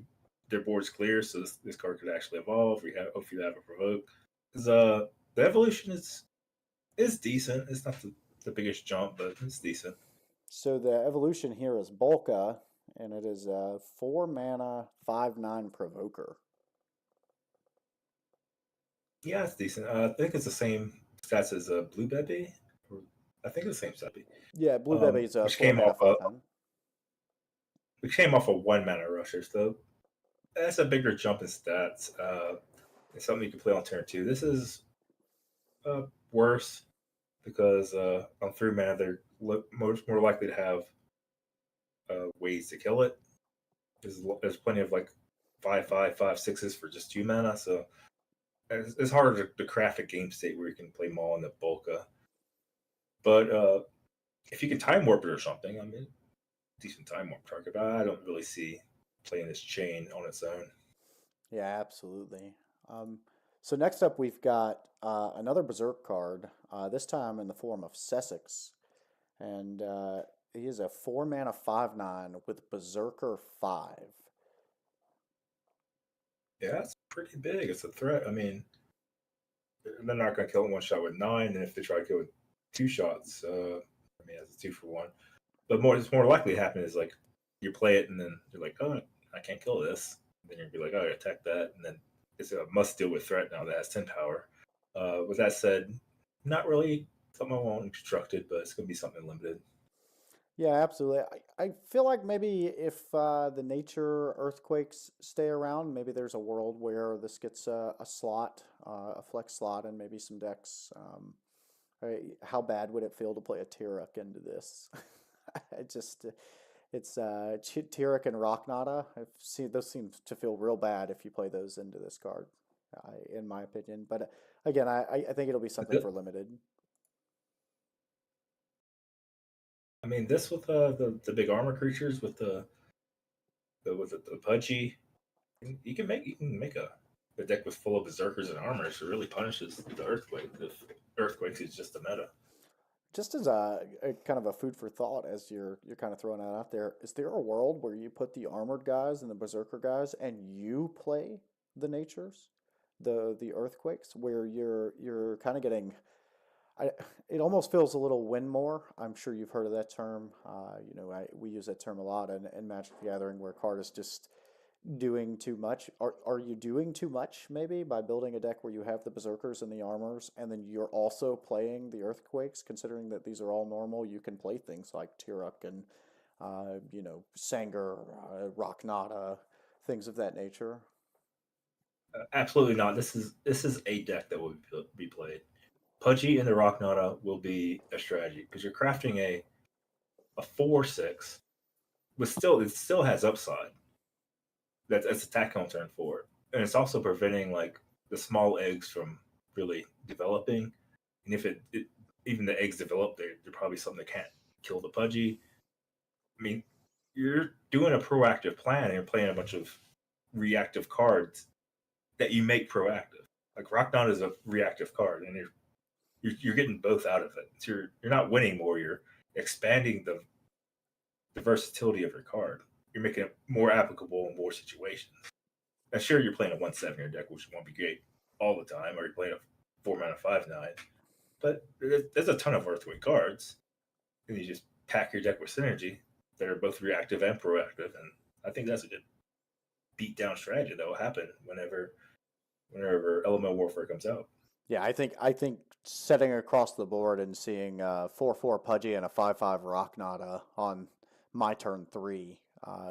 [SPEAKER 2] their board's clear, so this card could actually evolve. Hopefully, you have a provoke. Because the evolution is decent. It's not the biggest jump, but it's decent.
[SPEAKER 1] So the evolution here is Bulka, and it is a 4 mana 5/9 Provoker.
[SPEAKER 2] Yeah, it's decent. I think it's the same stats as Blue Bebby. I think it's the same stats.
[SPEAKER 1] Yeah, Blue Bebby is a
[SPEAKER 2] Which
[SPEAKER 1] 4
[SPEAKER 2] came
[SPEAKER 1] mana
[SPEAKER 2] off
[SPEAKER 1] 5/9.
[SPEAKER 2] a 1 mana rusher, so that's a bigger jump in stats. It's something you can play on turn two. This is worse because on 3 mana they're much more likely to have ways to kill it. There's plenty of like 5/5/5/6s for just 2 mana, so it's harder to craft a game state where you can play Maul and the Bulka. But if you can time warp it or something, I mean, decent time warp target. But I don't really see playing this chain on its own.
[SPEAKER 1] Yeah, absolutely. Um, so next up, we've got another Berserk card, this time in the form of Sessex. And he is a 4 mana 5/9 with Berserker 5.
[SPEAKER 2] Yeah, it's pretty big. It's a threat. I mean, they're not going to kill it one shot with 9, and if they try to kill it 2 shots, I mean, that's a 2-for-1. But it's more likely to happen is like you play it and then you're like, oh, I can't kill this. And then you'll be like, oh, I attack that, and then it's a must deal with threat now that has 10 power. With that said, not really something I want constructed, but it's going to be something limited.
[SPEAKER 1] Yeah, absolutely. I feel like maybe if the nature earthquakes stay around, maybe there's a world where this gets a slot, a flex slot, and maybe some decks. How bad would it feel to play a Tyruk into this? It just, it's Tyruk and Rocknada. I've seen those seem to feel real bad if you play those into this card, in my opinion. But again, I think it'll be something for limited.
[SPEAKER 2] I mean, this with the big armor creatures with the pudgy, you can make a deck with full of berserkers and armor. It really punishes the earthquake if earthquakes is just the meta.
[SPEAKER 1] Just as a kind of a food for thought, as you're kind of throwing that out there, is there a world where you put the armored guys and the berserker guys, and you play the natures, the earthquakes, where you're kind of getting, I it almost feels a little win more. I'm sure you've heard of that term. We use that term a lot in Magic the Gathering, where a card is just doing too much. Are you doing too much maybe by building a deck where you have the berserkers and the armors and then you're also playing the earthquakes, considering that these are all normal? You can play things like Tiruk and Sanger, Rocknada, things of that nature.
[SPEAKER 2] Absolutely not. This is a deck that will be played. Pudgy and the Rocknada will be a strategy because you're crafting a 4/6, but it still has upside. That's attack on turn 4, and it's also preventing like the small eggs from really developing. And if even the eggs develop, they're probably something that can't kill the Pudgy. I mean, you're doing a proactive plan and you're playing a bunch of reactive cards that you make proactive. Like Rocknod is a reactive card, and you're getting both out of it. So you're not winning more. You're expanding the versatility of your card. You're making it more applicable in more situations. Now, sure, you're playing a 1/7 in your deck, which won't be great all the time, or you're playing a 4 mana 5/9. But there's a ton of Earthquake cards, and you just pack your deck with synergy that are both reactive and proactive. And I think that's a good beat down strategy that will happen whenever Elemental Warfare comes out.
[SPEAKER 1] Yeah, I think setting across the board and seeing 4/4 Pudgy and a 5/5 Rocknada on my turn 3,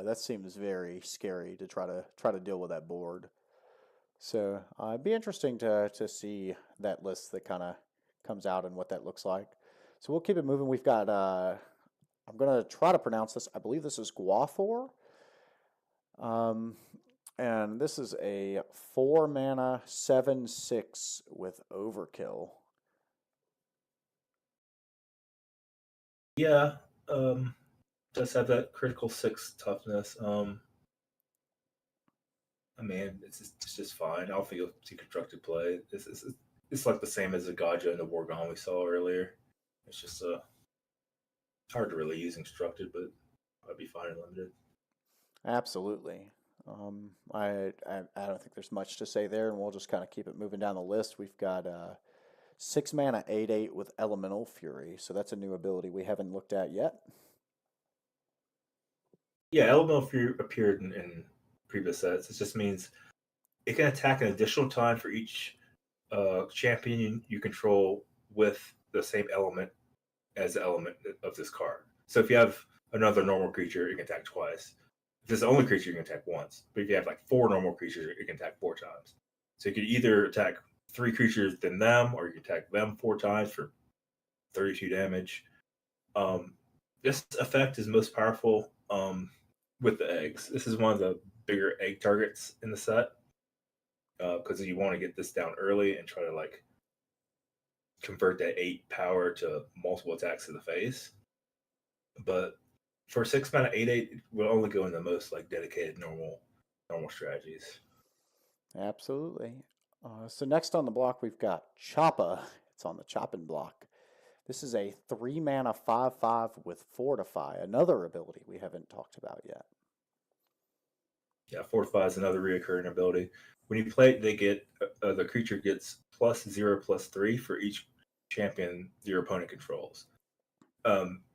[SPEAKER 1] that seems very scary to try to deal with that board. So it'd be interesting to see that list that kind of comes out and what that looks like. So we'll keep it moving. We've got I'm gonna try to pronounce this. I believe this is Guafor. Um, and this is a 4 mana 7/6 with Overkill.
[SPEAKER 2] Yeah, does have that critical 6 toughness. I mean, it's just fine. I don't think you'll see constructed play. It's like the same as the Gaja and the Worgon we saw earlier. It's just hard to really use constructed, but I'd be fine in limited.
[SPEAKER 1] Absolutely. I don't think there's much to say there, and we'll just kind of keep it moving down the list. We've got 6 mana 8/8 with Elemental Fury, so that's a new ability we haven't looked at yet.
[SPEAKER 2] Yeah, Elemental Fury appeared in previous sets. It just means it can attack an additional time for each champion you control with the same element as the element of this card. So if you have another normal creature, it can attack twice. If it's the only creature, you can attack once. But if you have like four normal creatures, it can attack four times. So you could either attack three creatures than them, or you can attack them four times for 32 damage. Um, this effect is most powerful with the eggs. This is one of the bigger egg targets in the set because you want to get this down early and try to like convert that 8 power to multiple attacks to the face. But for 6 mana 8/8, we'll only go in the most like dedicated normal strategies.
[SPEAKER 1] Absolutely. So next on the block, we've got Choppa. It's on the chopping block. This is a 3 mana 5/5 with Fortify, another ability we haven't talked about yet.
[SPEAKER 2] Yeah, Fortify is another reoccurring ability. When you play it, they get the creature gets +0/+3 for each champion your opponent controls.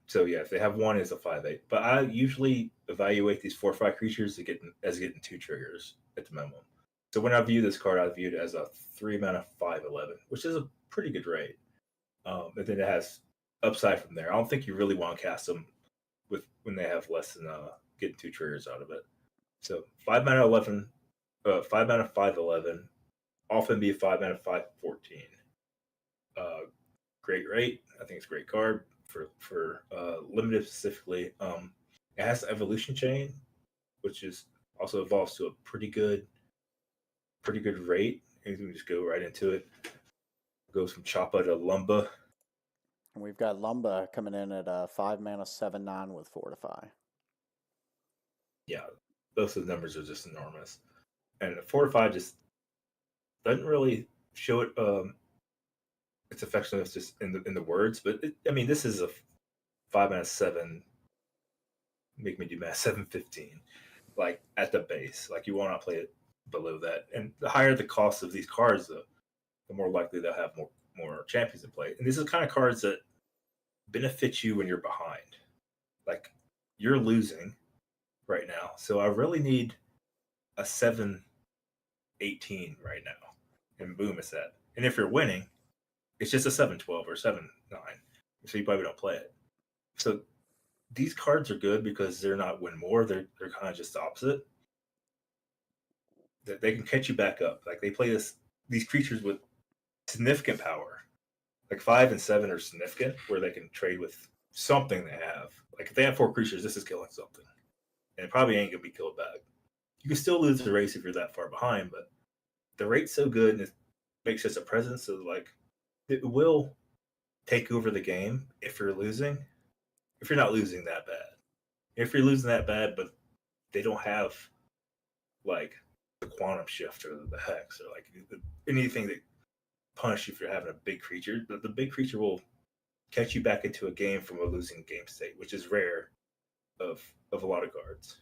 [SPEAKER 2] So yeah, if they have one, it's a 5/8. But I usually evaluate these 4/5 creatures to getting 2 triggers at the minimum. So when I view this card, I view it as a 3 mana 5/11, which is a pretty good rate. And then it has upside from there. I don't think you really want to cast them with when they have less than getting 2 triggers out of it. So 5 mana 11, 5 mana 5/11, often be 5 mana 5/14. Great rate. I think it's a great card for limited specifically. It has the evolution chain, which is also evolves to a pretty good rate. And you can just go right into it. Goes from Choppa to Lumba.
[SPEAKER 1] And we've got Lumba coming in at 5 mana 7/9 with Fortify.
[SPEAKER 2] Yeah, both of the numbers are just enormous. And Fortify just doesn't really show it its effectiveness just in the words, but I mean this is a 5 mana 7. Make me do math. 7/15, like at the base. Like you want to play it below that, and the higher the cost of these cards, the more likely they'll have more champions in play. And these are the kind of cards that benefit you when you're behind. Like you're losing right now, so I really need a 7/18 right now, and boom, it's that. And if you're winning, it's just a 7/12 or 7/9, so you probably don't play it. So these cards are good because they're not win more; they're kind of just the opposite. That they can catch you back up. Like they play these creatures with significant power. Like 5 and 7 are significant, where they can trade with something they have. Like if they have 4 creatures, this is killing something, and it probably ain't gonna be killed back. You can still lose the race if you're that far behind, but the rate's so good and it makes just a presence of like it will take over the game if you're losing. If you're not losing that bad, if you're losing that bad, but they don't have like the quantum shift or the hex or like anything that punish you for having a big creature, the big creature will catch you back into a game from a losing game state, which is rare of a lot of cards.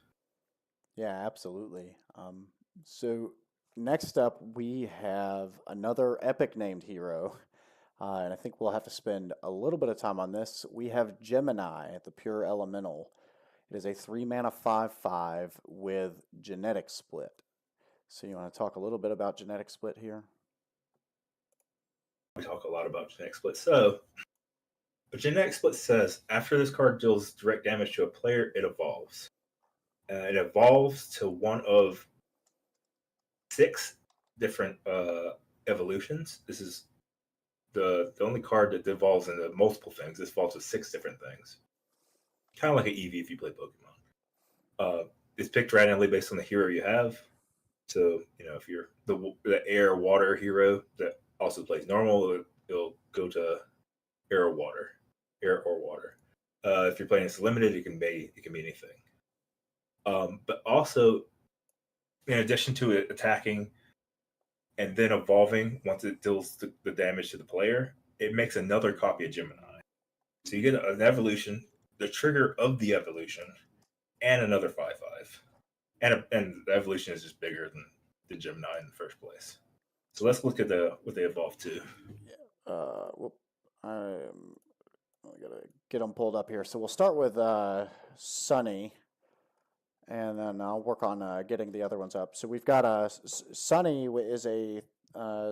[SPEAKER 1] Yeah, absolutely. So next up, we have another epic named hero. And I think we'll have to spend a little bit of time on this. We have Gemini, the Pure Elemental. It is a 3 mana 5/5 with Genetic Split. So you want to talk a little bit about Genetic Split here?
[SPEAKER 2] We talk a lot about genetic split. So, a genetic split says after this card deals direct damage to a player, it evolves. It evolves to one of 6 different evolutions. This is the only card that evolves into multiple things. This evolves to 6 different things. Kind of like an Eevee if you play Pokemon. It's picked randomly based on the hero you have. So if you're the air water hero that also plays normal, it'll go to air or water, air or water. If you're playing this limited, it can be anything. But also, in addition to it attacking and then evolving once it deals the damage to the player, it makes another copy of Gemini. So you get an evolution, the trigger of the evolution, and another 5/5. And the evolution is just bigger than the Gemini in the first place. So let's look at what they evolved to.
[SPEAKER 1] Whoop, I gotta get them pulled up here. So we'll start with Sunny. and then I'll work on getting the other ones up. So we've got Sunny is a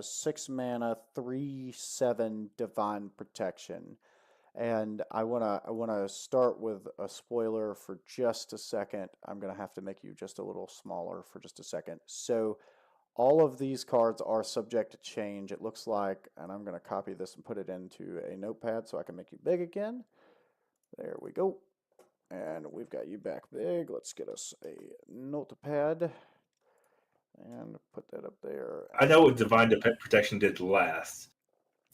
[SPEAKER 1] 6 mana 3/7 divine protection, and I wanna start with a spoiler for just a second. I'm gonna have to make you just a little smaller for just a second. So all of these cards are subject to change. It looks like, and I'm gonna copy this and put it into a notepad so I can make you big again. There we go. And we've got you back big. Let's get us a notepad and put that up there.
[SPEAKER 2] I know what Divine Protection did last.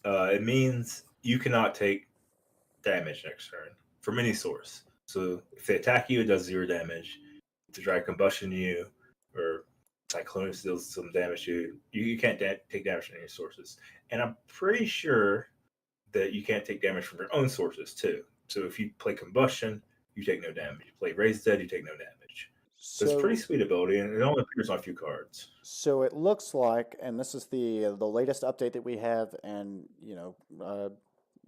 [SPEAKER 2] It means you cannot take damage next turn from any source. So if they attack you, it does 0 damage. If they try to combustion you or Cyclone deals some damage to you, you can't take damage from any sources. And I'm pretty sure that you can't take damage from your own sources too. So if you play Combustion, you take no damage. You play Raised Dead, you take no damage. So it's a pretty sweet ability, and it only appears on a few cards.
[SPEAKER 1] So it looks like, and this is the latest update that we have, and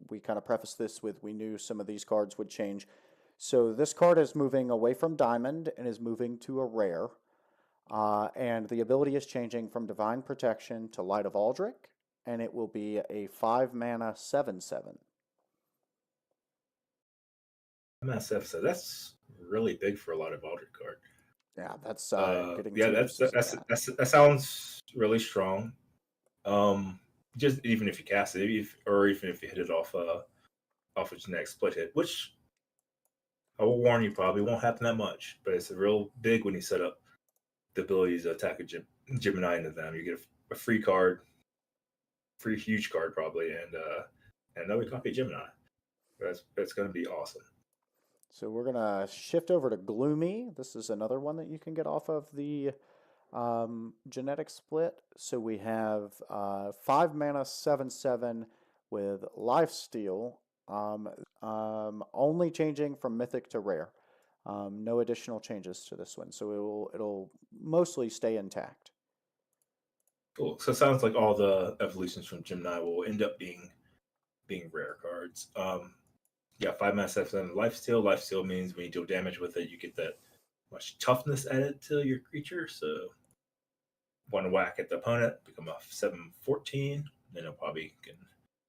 [SPEAKER 1] we kind of prefaced this with we knew some of these cards would change. So this card is moving away from Diamond and is moving to a rare, and the ability is changing from Divine Protection to Light of Aldrich, and it will be a 5 mana 7/7.
[SPEAKER 2] So that's really big for a Light of Aldrich card.
[SPEAKER 1] Yeah, that's getting
[SPEAKER 2] that sounds really strong. Just even if you cast it, or even if you hit it off its next split hit, which I will warn you probably won't happen that much, but it's a real big when you set up the ability to attack a Gemini into them. You get a free card, free huge card probably, and another copy of Gemini. That's going to be awesome.
[SPEAKER 1] So we're gonna shift over to Gloomy. This is another one that you can get off of the genetic split. So we have 5 mana 7/7 with Lifesteal, only changing from Mythic to Rare. No additional changes to this one, so it'll mostly stay intact.
[SPEAKER 2] Cool. So it sounds like all the evolutions from Gemini will end up being rare cards. Yeah, 5 mana 7/7 Lifesteal. Lifesteal means when you deal damage with it, you get that much toughness added to your creature. So one whack at the opponent, become a 7/14, then it probably can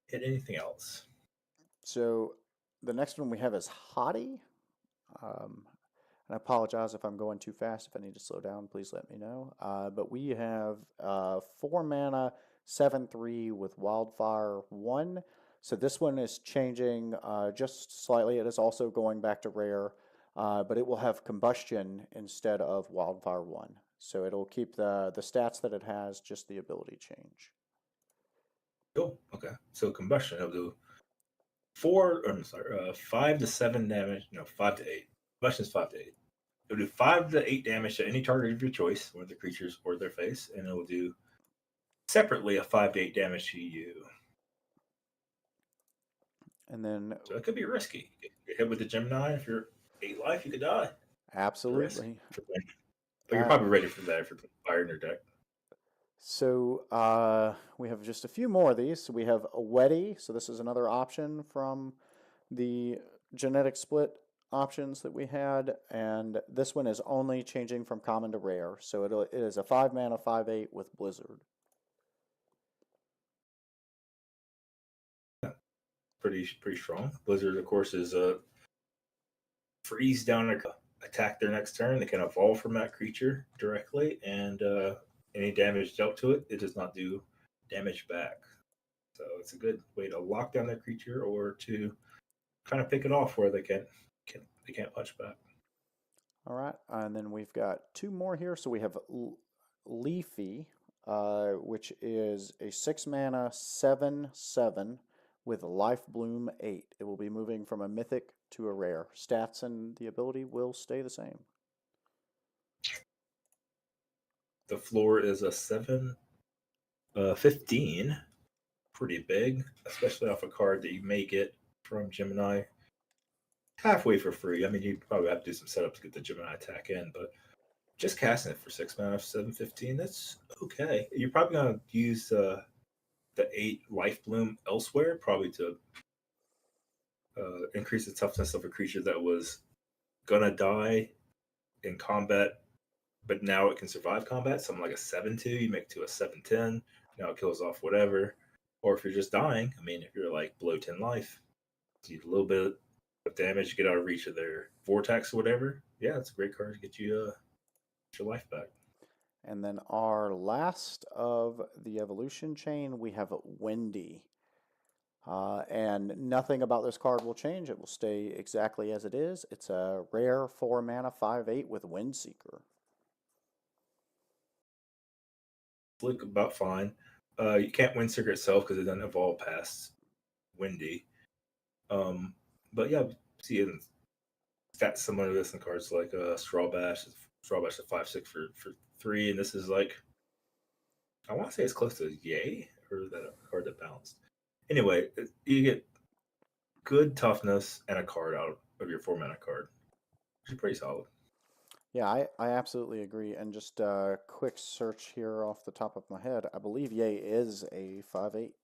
[SPEAKER 2] hit anything else.
[SPEAKER 1] So the next one we have is Hottie. And I apologize if I'm going too fast. If I need to slow down, please let me know. But we have 4 mana 7/3 with Wildfire 1. So this one is changing just slightly. It is also going back to rare, but it will have Combustion instead of Wildfire 1. So it'll keep the stats that it has, just the ability change.
[SPEAKER 2] Cool. Okay. So Combustion, it'll do 5 to 7 damage. No, 5 to 8. Combustion is 5 to 8. It'll do 5 to 8 damage to any target of your choice, or the creatures or their face, and it will do separately a 5 to 8 damage to you.
[SPEAKER 1] And then,
[SPEAKER 2] so it could be risky. You get hit with the Gemini. If you're 8 life, you could die.
[SPEAKER 1] Absolutely.
[SPEAKER 2] But you're probably ready for that if you're putting fire in your deck.
[SPEAKER 1] So we have just a few more of these. So we have a Weddy. So this is another option from the genetic split options that we had, and this one is only changing from common to rare. So it is a 5 mana 5/8 with Blizzard.
[SPEAKER 2] Pretty strong. Blizzard, of course, is freeze down and attack their next turn. They can evolve from that creature directly, and any damage dealt to it, it does not do damage back. So it's a good way to lock down their creature or to kind of pick it off where they can't punch back.
[SPEAKER 1] All right, and then we've got 2 more here. So we have Leafy, which is a 6 mana 7/7 with Life Bloom 8. It will be moving from a mythic to a rare. Stats and the ability will stay the same.
[SPEAKER 2] The floor is a 7/15. Pretty big, especially off a card that you may get from Gemini halfway for free. I mean, you probably have to do some setup to get the Gemini attack in, but just casting it for 6 mana 7/15, that's okay. You're probably going to use the 8 Life Bloom elsewhere, probably to increase the toughness of a creature that was gonna die in combat, but now it can survive combat. Something like a 7-2, you make it to a 7-10. Now it kills off whatever. Or if you're just dying, I mean, if you're like below 10 life, you do a little bit of damage, get out of reach of their vortex or whatever. Yeah, it's a great card to get you your life back.
[SPEAKER 1] And then our last of the evolution chain, we have Wendy. And nothing about this card will change. It will stay exactly as it is. It's a rare 4 mana 5/8 with Windseeker.
[SPEAKER 2] Look about fine. You can't Windseeker itself because it doesn't evolve past Windy. But yeah, see it stats similar to this in cards like Straw Bash. Straw Bash at 5/6 for 3, and this is like, I want to say it's close to Yay, or that card that bounced. Anyway, you get good toughness and a card out of your 4 mana card, which is pretty solid.
[SPEAKER 1] Yeah, I absolutely agree. And just a quick search here off the top of my head, I believe Yay is a 5/8.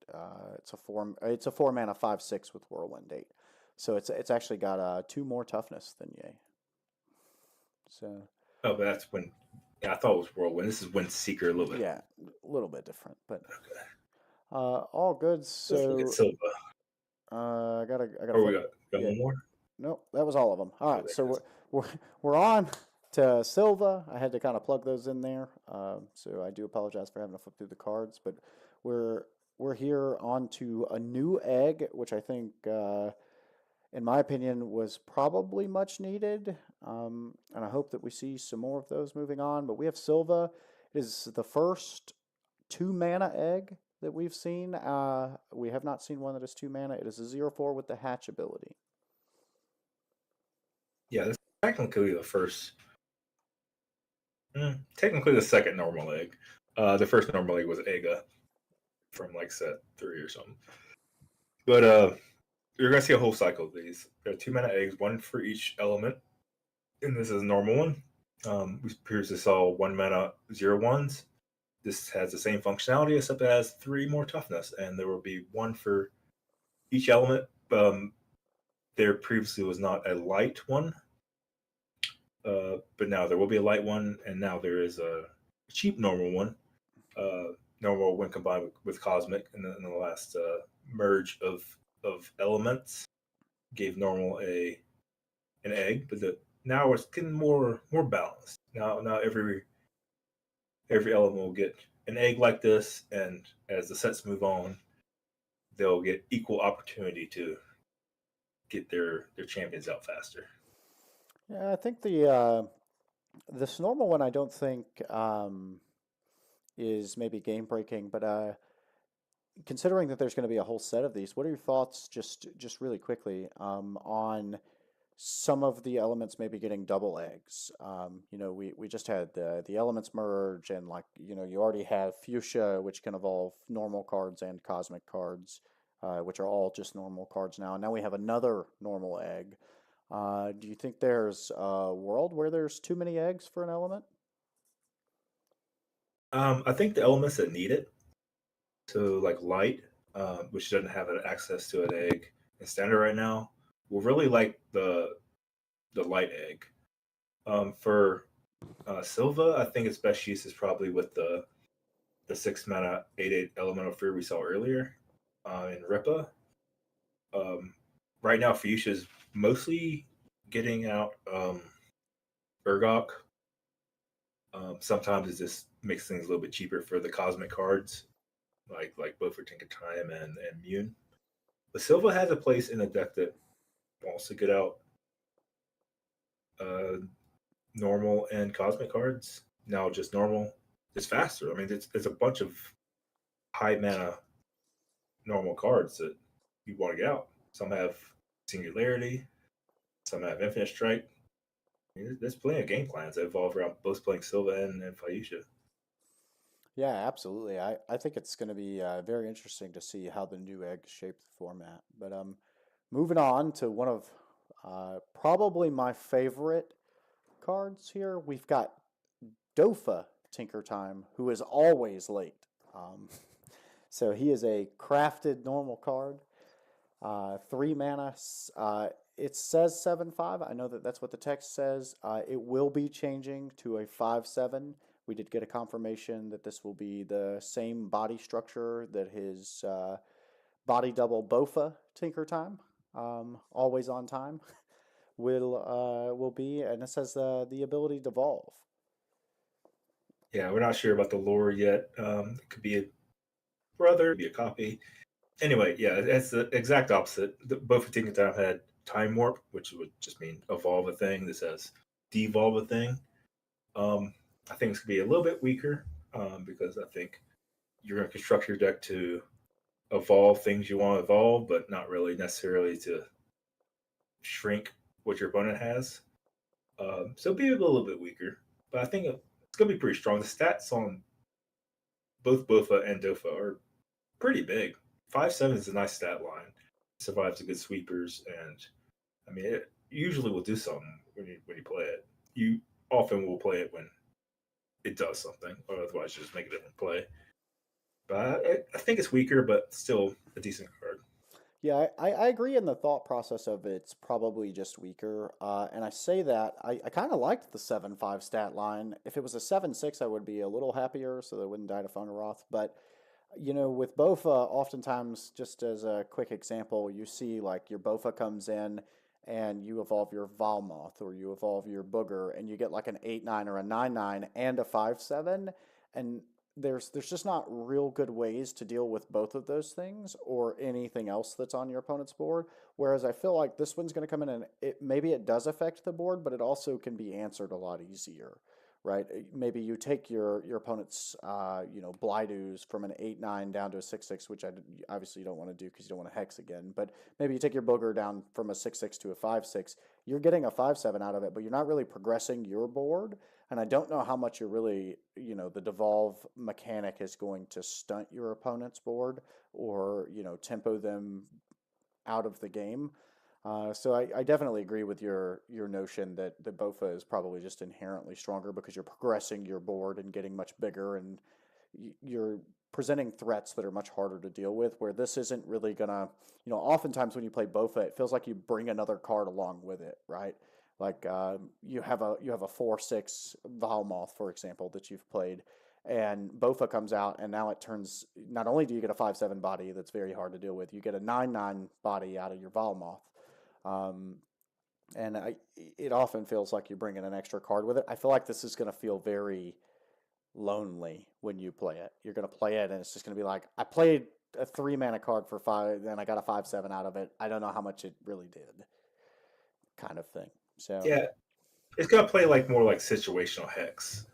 [SPEAKER 1] It's a 4 mana 5/6 with Whirlwind 8. So it's actually got 2 more toughness than Yay. So
[SPEAKER 2] Oh, but that's when, yeah, I thought it was Whirlwind. This is Windseeker a little bit.
[SPEAKER 1] yeah, a little bit different, but
[SPEAKER 2] Okay.
[SPEAKER 1] all good.
[SPEAKER 2] Let's look at
[SPEAKER 1] So
[SPEAKER 2] Silva.
[SPEAKER 1] I gotta
[SPEAKER 2] Or we
[SPEAKER 1] flip.
[SPEAKER 2] got
[SPEAKER 1] Yeah,
[SPEAKER 2] one more?
[SPEAKER 1] nope, that was all of them. All
[SPEAKER 2] Oh,
[SPEAKER 1] right,
[SPEAKER 2] there
[SPEAKER 1] so
[SPEAKER 2] it is.
[SPEAKER 1] we're on to Silva. I had to kind of plug those in there, so I do apologize for having to flip through the cards, but we're here on to a new egg, which I think, in my opinion, was probably much needed, and I hope that we see some more of those moving on. But we have Silva. It is the first 2 mana egg that we've seen. We have not seen one that is 2 mana. It is a 0/4 with the hatch ability.
[SPEAKER 2] Yeah, this is technically the first. Technically the second normal egg. The first normal egg was Ega from like set 3 or something. But you're gonna see a whole cycle of these. There are 2 mana eggs, one for each element, and this is a normal one. We previously saw 1 mana 0/1s. This has the same functionality except it has 3 more toughness, and there will be one for each element. There previously was not a light one, but now there will be a light one, and now there is a cheap normal one. Normal when combined with cosmic, in the last merge of elements gave normal an egg, but now it's getting more balanced. Now every element will get an egg like this, and as the sets move on, they'll get equal opportunity to get their champions out faster.
[SPEAKER 1] Yeah, I think the this normal one I don't think is maybe game breaking, but considering that there's going to be a whole set of these, what are your thoughts, just really quickly, on some of the elements maybe getting double eggs? We just had the elements merge, and like you already have fuchsia, which can evolve normal cards and cosmic cards, which are all just normal cards now. And now we have another normal egg. Do you think there's a world where there's too many eggs for an element?
[SPEAKER 2] I think the elements that need it, so like light, which doesn't have access to an egg in standard right now, will really like the light egg. For Silva, I think its best use is probably with the 6 mana 8/8 elemental fear we saw earlier in Ripa. Right now, Fuchsia is mostly getting out Urgok. Sometimes it just makes things a little bit cheaper for the cosmic cards, like both for Tinker Time and Mune. But Silva has a place in a deck that wants to get out uh, normal and cosmic cards. Now just normal is faster. I mean, it's a bunch of high mana normal cards that you want to get out. Some have Singularity, some have Infinite Strike. I mean, there's plenty of game plans that evolve around both playing Silva and Fayusha.
[SPEAKER 1] Yeah, absolutely. I think it's going to be very interesting to see how the new eggs shape the format. But moving on to one of probably my favorite cards here, we've got Dofa Tinker Time, who is always late. So he is a crafted normal card. Three mana. It says 7/5. I know that that's what the text says. It will be changing to a 5/7. We did get a confirmation that this will be the same body structure that his body double Bofa Tinker Time, always on time, will be, and it says the ability to evolve.
[SPEAKER 2] Yeah, we're not sure about the lore yet. It could be a brother, could be a copy. Anyway, yeah, it's the exact opposite. Both of Tinker Time had Time Warp, which would just mean evolve a thing. This says devolve a thing. I think it's going to be a little bit weaker because I think you're going to construct your deck to evolve things you want to evolve, but not really necessarily to shrink what your opponent has. So it'll be a little bit weaker, but I think it's going to be pretty strong. The stats on both Bofa and Dofa are pretty big. 5/7 is a nice stat line. Survives the good sweepers, and I mean, it usually will do something when you play it. You often will play it when it does something, or otherwise just make a different play. But I think it's weaker, but still a decent card.
[SPEAKER 1] Yeah, I agree in the thought process of it's probably just weaker. And I say that I kind of liked the 7/5 stat line. If it was a 7/6, I would be a little happier so they wouldn't die to Phonaroth. But, with Bofa, oftentimes, just as a quick example, you see like your Bofa comes in and you evolve your Valmoth or you evolve your Booger and you get like an 8/9 or a 9/9 and a 5/7. And there's just not real good ways to deal with both of those things or anything else that's on your opponent's board. Whereas I feel like this one's going to come in and maybe it does affect the board, but it also can be answered a lot easier, right? Maybe you take your opponent's Blydews from an 8/9 down to a 6/6, which obviously you don't want to do because you don't want to hex again. But maybe you take your Booger down from a 6/6 to a 5/6. You're getting a 5/7 out of it, but you're not really progressing your board. And I don't know how much you're really, the devolve mechanic is going to stunt your opponent's board or, tempo them out of the game. So I definitely agree with your notion that the Bofa is probably just inherently stronger because you're progressing your board and getting much bigger and you're presenting threats that are much harder to deal with, where this isn't really gonna, oftentimes when you play Bofa, it feels like you bring another card along with it, right? Like you have a 4/6 Valmoth, for example, that you've played, and Bofa comes out, and now it turns. Not only do you get a 5/7 body that's very hard to deal with, you get a 9/9 body out of your Valmoth, um, and it often feels like you're bringing an extra card with it. I feel like this is going to feel very lonely when you play it. You're going to play it, and it's just going to be like, I played a 3 mana card for 5, and I got a 5/7 out of it. I don't know how much it really did, kind of thing. So.
[SPEAKER 2] Yeah, it's gonna play like more like situational Hex,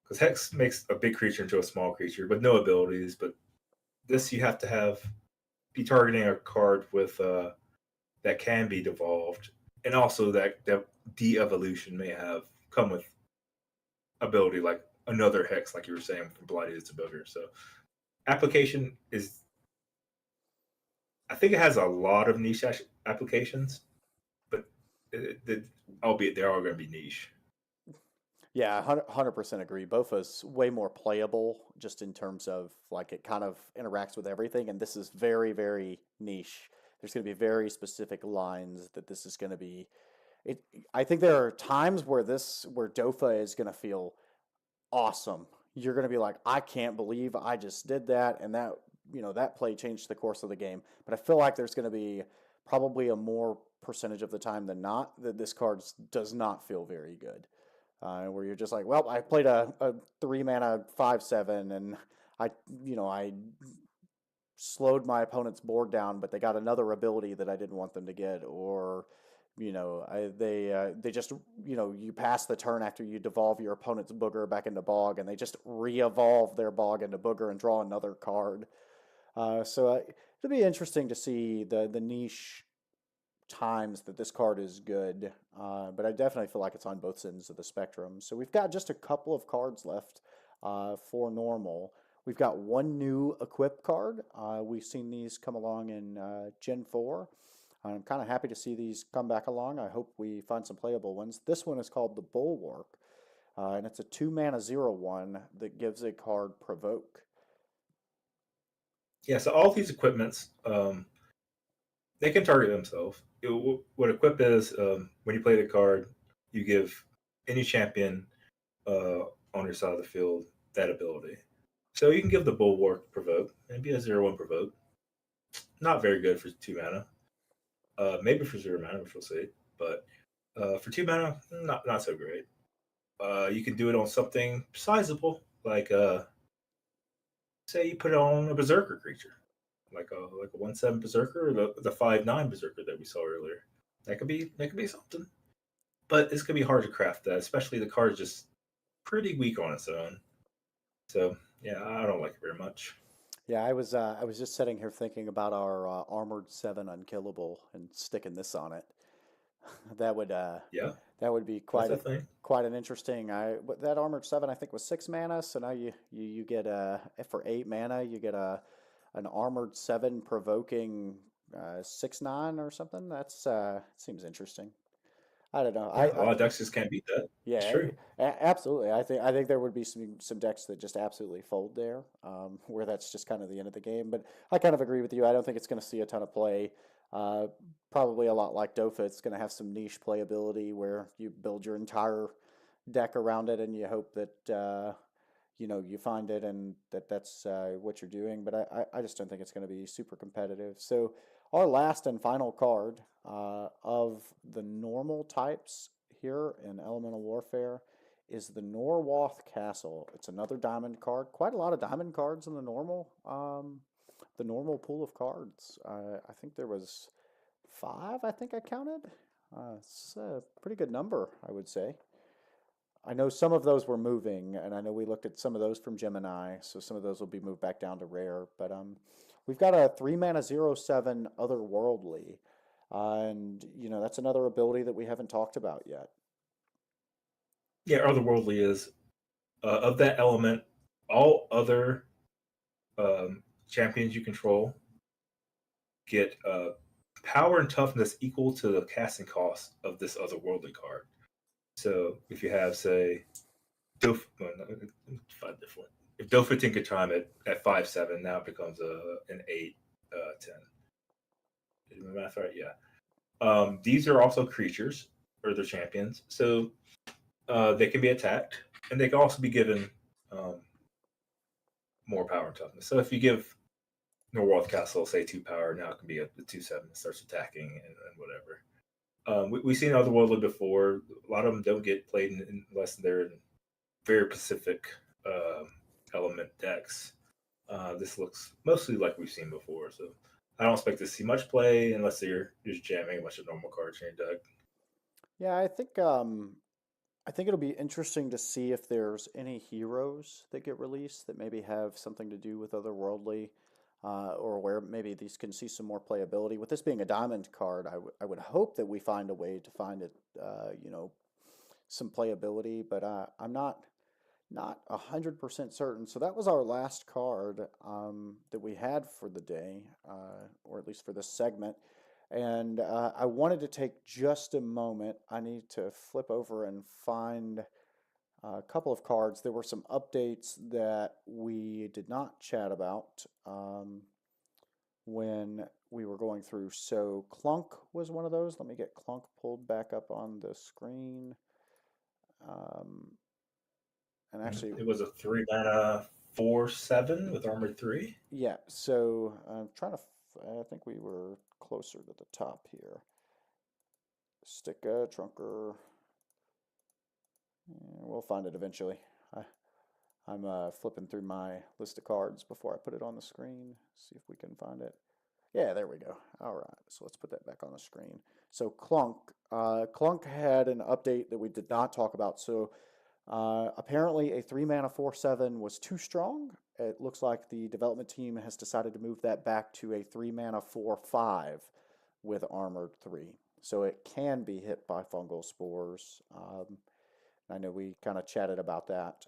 [SPEAKER 2] because Hex makes a big creature into a small creature with no abilities. But this you have to be targeting a card with that can be devolved, and also that de-evolution may have come with ability like another Hex, like you were saying from Blighted to Booger. So application is, I think it has a lot of niche applications, but albeit they are going to be niche.
[SPEAKER 1] Yeah, 100% agree. Bofa's way more playable just in terms of like it kind of interacts with everything, and this is very, very niche. There's going to be very specific lines that this is going to be. It. I think there are times where Dofa is going to feel awesome. You're going to be like, I can't believe I just did that, and that play changed the course of the game. But I feel like there's going to be probably a more percentage of the time than not that this card does not feel very good. Where you're just like, well, I played a 3 mana 5/7, and I slowed my opponent's board down, but they got another ability that I didn't want them to get, or they just you pass the turn after you devolve your opponent's Booger back into Bog, and they just re-evolve their Bog into Booger and draw another card. So it'll be interesting to see the niche times that this card is good, but I definitely feel like it's on both ends of the spectrum. So we've got just a couple of cards left for normal. We've got one new equip card. We've seen these come along in Gen 4. I'm kind of happy to see these come back along. I hope we find some playable ones. This one is called the Bulwark, and it's a 2 mana 0/1 that gives a card Provoke.
[SPEAKER 2] Yeah, so all these equipments, they can target themselves. What equip is, when you play the card, you give any champion on your side of the field that ability. So you can give the Bulwark provoke, maybe a 0/1 provoke. Not very good for 2 mana. Maybe for 0 mana, which we'll see. But for 2 mana, not so great. You can do it on something sizable, like say you put it on a Berserker creature, like a 1/7 Berserker, or the 5/9 Berserker that we saw earlier. That could be something. But it's gonna be hard to craft that, especially the card's just pretty weak on its own. So yeah, I don't like it very much.
[SPEAKER 1] Yeah, I was just sitting here thinking about our Armored 7 Unkillable and sticking this on it. That would
[SPEAKER 2] Yeah,
[SPEAKER 1] that would be
[SPEAKER 2] that's a thing.
[SPEAKER 1] quite an interesting. That Armored 7 I think was 6 mana, so now you get for 8 mana you get an Armored 7 provoking 6/9 or something. That's seems interesting. I don't know.
[SPEAKER 2] Yeah, a lot of decks just can't beat that. It's
[SPEAKER 1] Yeah,
[SPEAKER 2] true.
[SPEAKER 1] absolutely. I think there would be some decks that just absolutely fold there, where that's just kind of the end of the game. But I kind of agree with you. I don't think it's going to see a ton of play. Uh, Probably a lot like Dofa. It's going to have some niche playability where you build your entire deck around it, and you hope that you find it and that's what you're doing. But I just don't think it's going to be super competitive. So our last and final card of the normal types here in Elemental Warfare is the Norwalth Castle. It's another diamond card. Quite a lot of diamond cards in the normal pool of cards. I think there was five. I think I counted. It's a pretty good number, I would say. I know some of those were moving, and I know we looked at some of those from Gemini, so some of those will be moved back down to rare. But we've got a 3 mana 0/7 Otherworldly, and that's another ability that we haven't talked about yet.
[SPEAKER 2] Yeah, otherworldly is of that element. All other champions you control get power and toughness equal to the casting cost of this otherworldly card. So if you have, say, well, five different. If Dofin could time it at 5/7, now it becomes an 8/10. Is my math right? Yeah. These are also creatures or they're champions, so they can be attacked, and they can also be given um, more power and toughness. So if you give Norwalth Castle, say 2 power, now it can be a 2/7 that starts attacking and whatever. We've seen Otherworldly before. A lot of them don't get played unless they're in very specific um element decks. This looks mostly like we've seen before, so I don't expect to see much play unless you're just jamming a bunch of normal cards in your deck.
[SPEAKER 1] Yeah, I think it'll be interesting to see if there's any heroes that get released that maybe have something to do with Otherworldly, or where maybe these can see some more playability. With this being a diamond card, I would hope that we find a way to find it, some playability, but I'm not 100% certain. So that was our last card that we had for the day, or at least for this segment. And I wanted to take just a moment. I need to flip over and find a couple of cards. There were some updates that we did not chat about when we were going through. So Clunk was one of those. Let me get Clunk pulled back up on the screen. Um, and actually,
[SPEAKER 2] It was a 3 mana 4/7 with armored 3.
[SPEAKER 1] yeah, so I'm trying to, I think we were closer to the top here. Sticka, Trunker. We'll find it eventually. I, I'm flipping through my list of cards before I put it on the screen. See if we can find it. Yeah, there we go. All right, so let's put that back on the screen. So Clunk, Clunk had an update that we did not talk about. So apparently a 3 mana 4/7 was too strong. It looks like the development team has decided to move that back to a 3 mana 4/5 with armored 3. So it can be hit by fungal spores. I know we kind of chatted about that.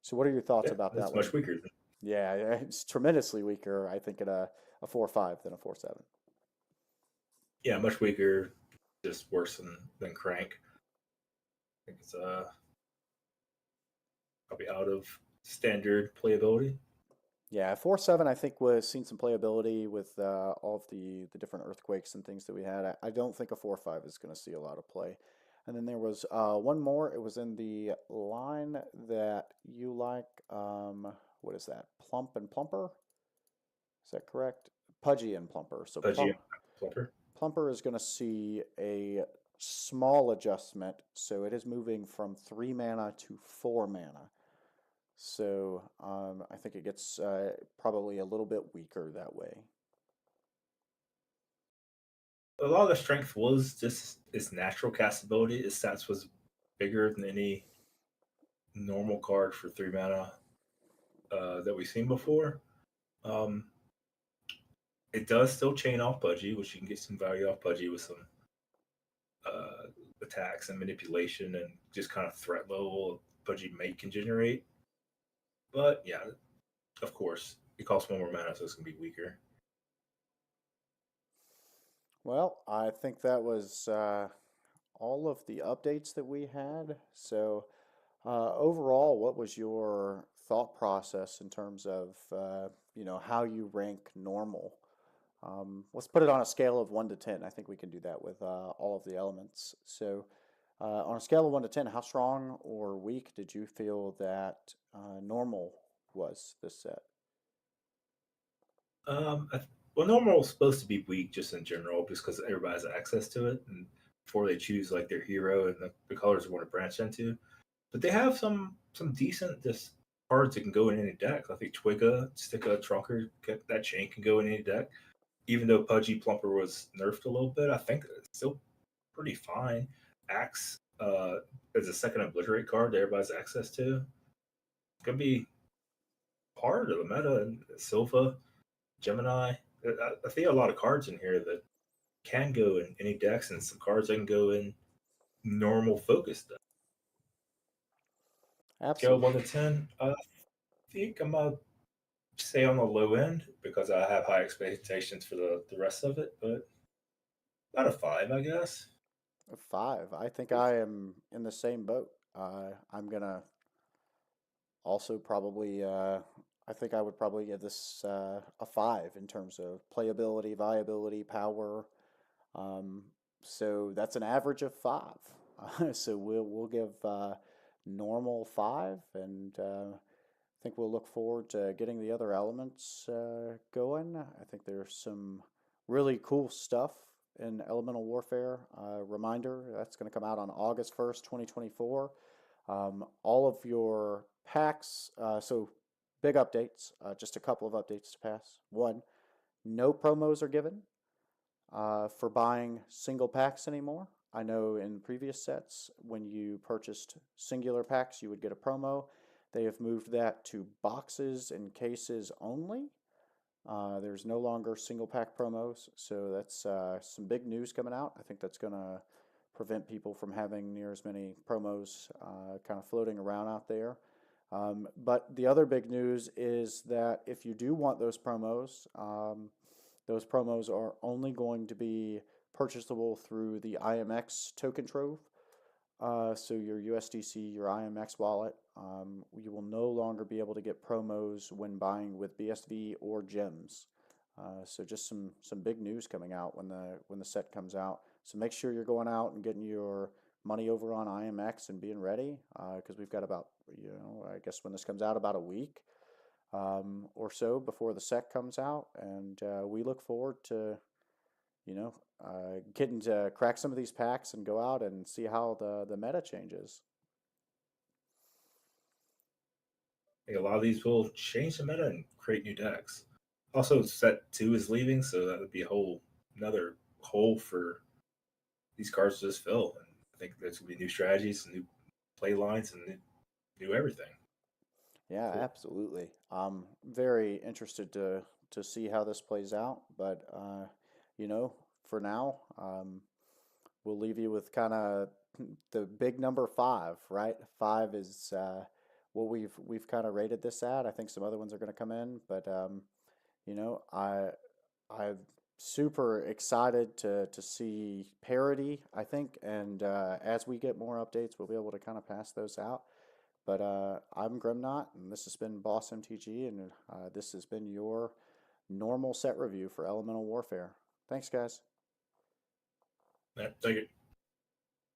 [SPEAKER 1] So what are your thoughts
[SPEAKER 2] Yeah,
[SPEAKER 1] about that
[SPEAKER 2] that's
[SPEAKER 1] one?
[SPEAKER 2] much weaker.
[SPEAKER 1] Yeah, it's tremendously weaker, I think, at a 4/5 than a 4/7.
[SPEAKER 2] Yeah, much weaker, just worse than Crank. I think it's probably out of standard playability.
[SPEAKER 1] Yeah, 4-7 I think was seen some playability with all of the different earthquakes and things that we had. I don't think a 4-5 is going to see a lot of play. And then there was one more. It was in the line that you like. What is that? Plump and Plumper? Is that correct? Pudgy and Plumper. So
[SPEAKER 2] Pudgy and Plumper.
[SPEAKER 1] Plumper is going to see a small adjustment. So it is moving from 3 mana to 4 mana. So I think it gets probably a little bit weaker that way.
[SPEAKER 2] A lot of the strength was just its natural castability. Its stats was bigger than any normal card for 3 mana that we've seen before. Um, it does still chain off Pudgy, which you can get some value off Pudgy with some uh, attacks and manipulation and just kind of threat level Pudgy mate can generate. But yeah, of course, it costs 1 more mana, so it's gonna be weaker.
[SPEAKER 1] Well, I think that was all of the updates that we had. So overall, what was your thought process in terms of how you rank normal? Let's put it on a scale of 1 to 10. I think we can do that with all of the elements. So, on a scale of 1 to 10, how strong or weak did you feel that normal was this set?
[SPEAKER 2] Well, normal is supposed to be weak just in general, just because everybody has access to it, and before they choose like their hero and the colors they want to branch into. But they have some decent just cards that can go in any deck. I think Twigga, Sticka, Trunker, that chain can go in any deck. Even though Pudgy Plumper was nerfed a little bit, I think it's still pretty fine. Axe is a second obliterate card that everybody's access to. It's gonna be part of the meta. And Silva, Gemini. I think a lot of cards in here that can go in any decks, and some cards that can go in normal focus decks. Scale
[SPEAKER 1] Absolutely.
[SPEAKER 2] 1 to 10. I think I'm gonna stay on the low end because I have high expectations for the rest of it, but about a 5, I guess.
[SPEAKER 1] A 5. I think I am in the same boat. I'm gonna also probably, I think I would probably give this a 5 in terms of playability, viability, power. Um, so that's an average of 5. So we'll give normal 5, and I think we'll look forward to getting the other elements going. I think there's some really cool stuff in Elemental Warfare. Reminder, that's going to come out on August 1st, 2024. All of your packs, so big updates, just a couple of updates to pass. One, no promos are given for buying single packs anymore. I know in previous sets, when you purchased singular packs, you would get a promo. They have moved that to boxes and cases only. There's no longer single pack promos, so that's some big news coming out. I think that's going to prevent people from having near as many promos kind of floating around out there. But the other big news is that if you do want those promos are only going to be purchasable through the IMX token trove. So your USDC, your IMX wallet, you will no longer be able to get promos when buying with BSV or gems. So just some big news coming out when the set comes out. So make sure you're going out and getting your money over on IMX and being ready, because we've got about, I guess when this comes out, about a week or so before the set comes out, and we look forward to getting to crack some of these packs and go out and see how the meta changes.
[SPEAKER 2] I think a lot of these will change the meta and create new decks. Also, set 2 is leaving, so that would be a whole another hole for these cards to just fill. And I think there's going to be new strategies, new play lines, and new everything.
[SPEAKER 1] Yeah,
[SPEAKER 2] Cool.
[SPEAKER 1] absolutely. I'm very interested to see how this plays out, but for now, we'll leave you with kind of the big number 5, right? 5 is what we've kind of rated this at. I think some other ones are going to come in, but you know, I I'm super excited to see parity, I think, and as we get more updates, we'll be able to kind of pass those out. But I'm Grimnot, and this has been Boss MTG, and this has been your normal set review for Elemental Warfare. Thanks, guys.
[SPEAKER 2] Yeah, take it.